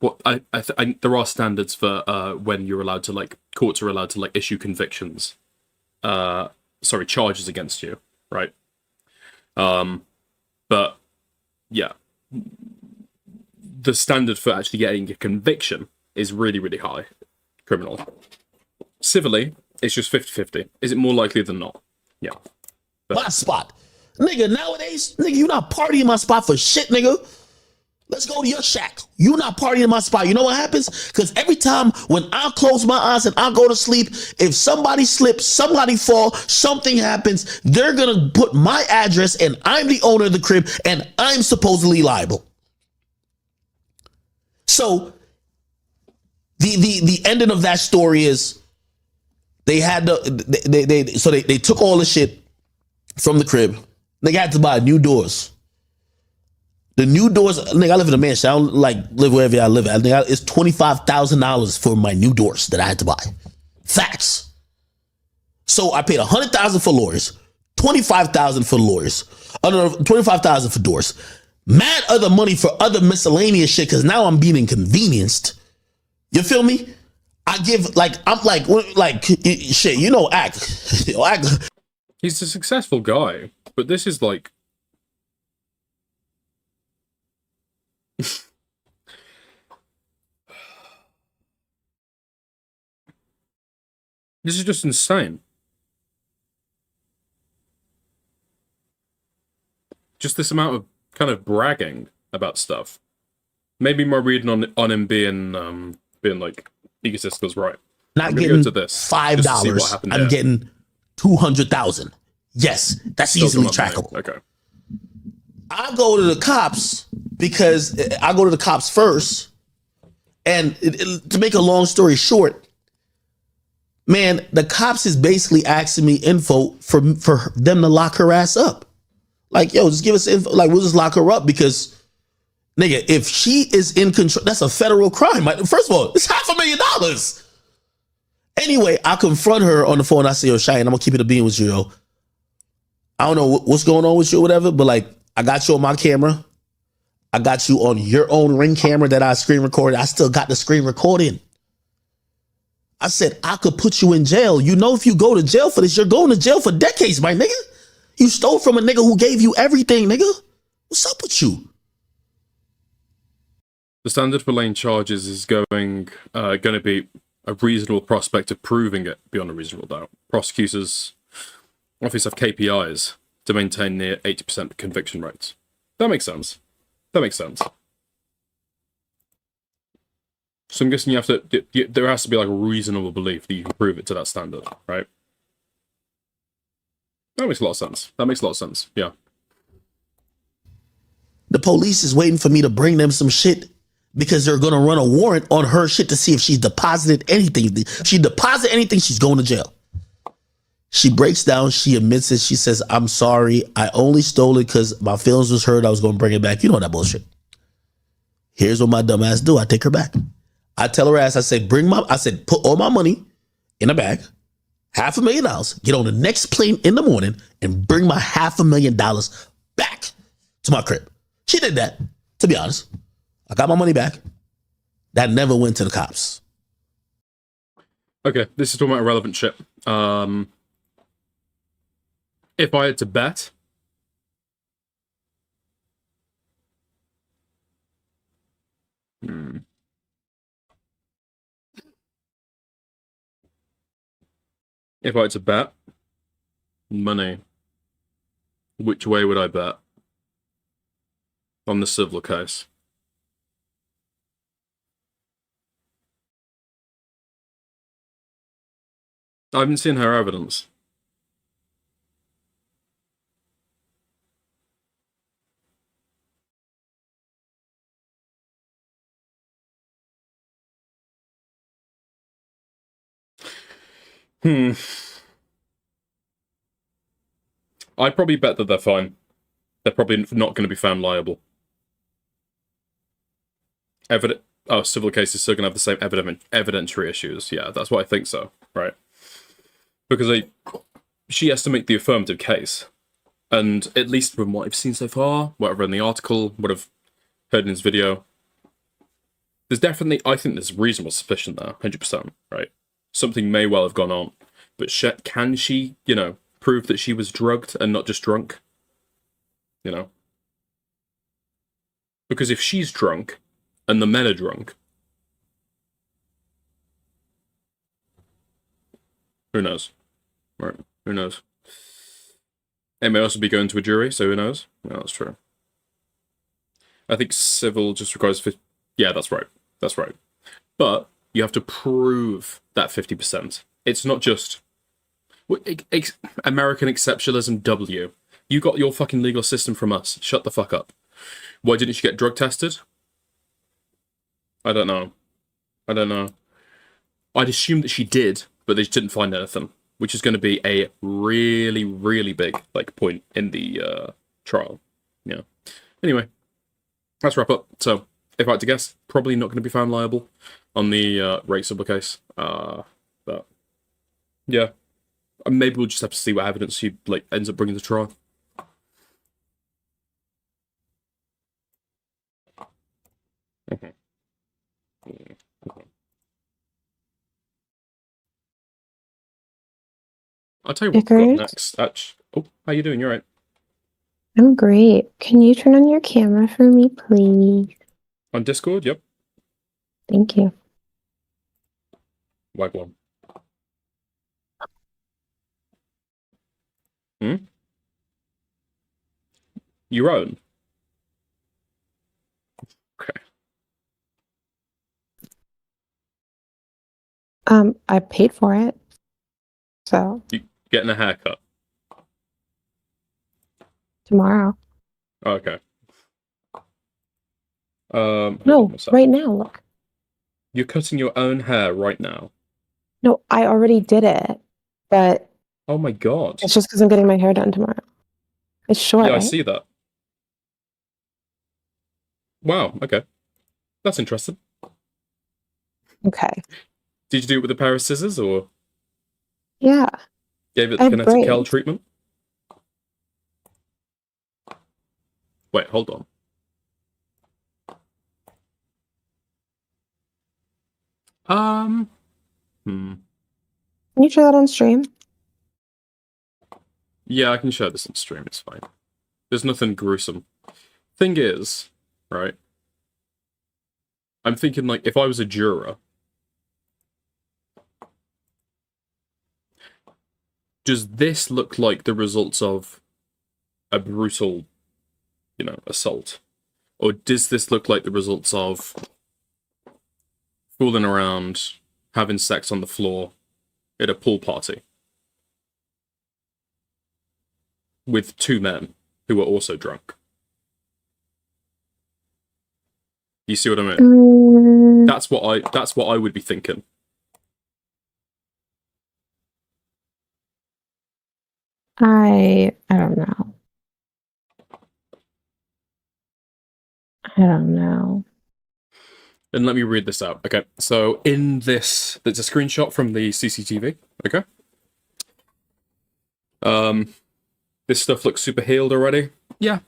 what there are standards for when you're allowed to, like, courts are allowed to, like, issue convictions, charges against you, right? But yeah, the standard for actually getting a conviction is really, really high. Criminal. Civilly, it's just 50-50. Is it more likely than not? Yeah. My spot. Nigga, nowadays, nigga, you not partying my spot for shit, nigga. Let's go to your shack. You not partying in my spot. You know what happens? Because every time when I close my eyes and I go to sleep, if somebody slips, somebody fall, something happens, they're going to put my address and I'm the owner of the crib and I'm supposedly liable. So the ending of that story is they had they took all the shit from the crib Nigga, I had to buy new doors. The new doors, nigga, I live in a mansion. I don't like live wherever I live at. Nigga, it's $25,000 for my new doors that I had to buy. Facts. So I paid $100,000 for lawyers, $25,000 for lawyers, $25,000 for doors. Mad other money for other miscellaneous shit because now I'm being inconvenienced. You feel me? I give I'm like shit. You know, act. He's a successful guy, but this is like. This is just insane. Just this amount of kind of bragging about stuff. Maybe my reading on him being like egotistical is right. Not getting $5. I'm getting 200,000. Yes, that's easily trackable. Okay. I go to the cops because I go to the cops first, and to make a long story short, man, the cops is basically asking me info for them to lock her ass up. Like, yo, just give us info. Like, we'll just lock her up because, nigga, if she is in control, that's a federal crime. First of all, it's $500,000. Anyway, I confront her on the phone. I say, yo, Cheyenne, I'm gonna keep it a being with you, yo. I don't know what's going on with you or whatever, but like, I got you on my camera. I got you on your own Ring camera that I screen recorded. I still got the screen recording. I said, I could put you in jail. You know, if you go to jail for this, you're going to jail for decades, my nigga. You stole from a nigga who gave you everything, nigga. What's up with you? The standard for laying charges is going to be a reasonable prospect of proving it beyond a reasonable doubt. Prosecutors obviously have KPIs to maintain near 80% conviction rates. That makes sense. That makes sense. So I'm guessing there has to be like a reasonable belief that you can prove it to that standard, right? That makes a lot of sense. That makes a lot of sense. Yeah. The police is waiting for me to bring them some shit because they're going to run a warrant on her shit to see if she's deposited anything. If she deposited anything, she's going to jail. She breaks down. She admits it. She says, I'm sorry. I only stole it because my feelings was hurt. I was going to bring it back. You know that bullshit. Here's what my dumb ass do. I take her back. I tell her ass, I say, put all my money in a bag, $500,000, get on the next plane in the morning and bring my $500,000 back to my crib. She did that, to be honest. I got my money back. That never went to the cops. Okay, this is talking about irrelevant shit. If I had to bet, if I had to bet money, which way would I bet on the civil case? I haven't seen her evidence. I'd probably bet that they're fine. They're probably not going to be found liable. Civil case is still going to have the same evidentiary issues. Yeah, that's what I think so, right? Because she has to make the affirmative case. And at least from what I've seen so far, whatever in the article, what I've heard in his video, there's definitely, I think there's reasonable suspicion there, 100%, right? Something may well have gone on. But can she, prove that she was drugged and not just drunk? Because if she's drunk and the men are drunk, who knows? Right, who knows? It may also be going to a jury, so who knows? Yeah, that's true. I think civil just requires... Yeah, that's right. That's right. But you have to prove that 50%. It's not just... American exceptionalism W. You got your fucking legal system from us. Shut the fuck up. Why didn't she get drug tested? I don't know. I'd assume that she did, but they just didn't find anything. which is going to be a really, really big like point in the trial. Yeah. Anyway, let's wrap up. So, if I had to guess, probably not going to be found liable on the rape subtle case. But yeah, maybe we'll just have to see what evidence she like ends up bringing to trial. I'll tell you what we've got Dickers? next. Oh, how you doing? You alright? I'm great. Can you turn on your camera for me, please? On Discord? Yep. Thank you. Wagwan. Hmm? Your own? Okay. I paid for it. So You getting a haircut? tomorrow. Oh, okay. No, right now, look. You're cutting your own hair right now. No, I already did it. But Oh my god. it's just because I'm getting my hair done tomorrow. It's short, Yeah, I right? see that. Wow, okay. That's interesting. Okay. Did you do it with a pair of scissors or Yeah. gave it I the have kinetic Kel braids. treatment? Wait, hold on. Can you show that on stream? Yeah, I can show this on stream, it's fine. There's nothing gruesome. Thing is, right? I'm thinking, like, if I was a juror, does this look like the results of a brutal, assault? Or does this look like the results of fooling around, having sex on the floor at a pool party with two men who were also drunk? You see what I mean? That's what I would be thinking. I don't know. I don't know. And let me read this out. Okay, so in this, there's a screenshot from the CCTV. Okay. This stuff looks super healed already. Yeah,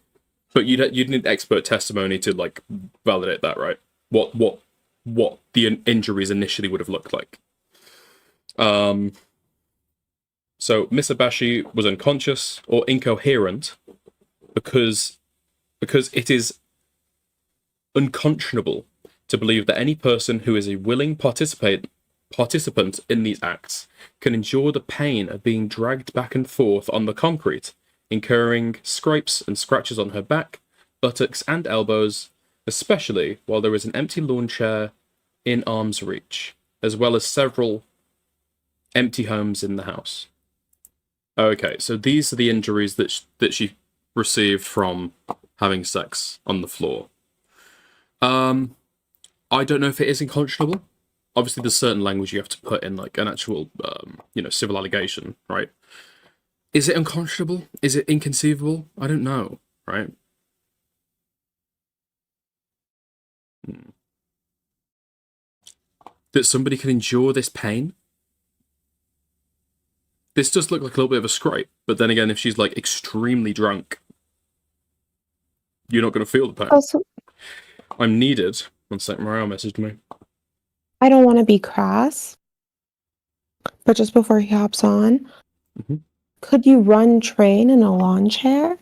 but you'd need expert testimony to like validate that, right? What the injuries initially would have looked like. So Miss Abashi was unconscious or incoherent because it is unconscionable to believe that any person who is a willing participant in these acts can endure the pain of being dragged back and forth on the concrete, incurring scrapes and scratches on her back, buttocks, and elbows, especially while there is an empty lawn chair in arm's reach, as well as several empty homes in the house. Okay, so these are the injuries that she received from having sex on the floor. I don't know if it is unconscionable. Obviously, there's certain language you have to put in, like an actual, civil allegation, right? Is it unconscionable? Is it inconceivable? I don't know, right? That somebody can endure this pain? This does look like a little bit of a scrape, but then again, if she's like extremely drunk, you're not going to feel the pain. Also, I'm needed. One sec, Mariah messaged me. I don't want to be crass, but just before he hops on, could you run train in a lawn chair?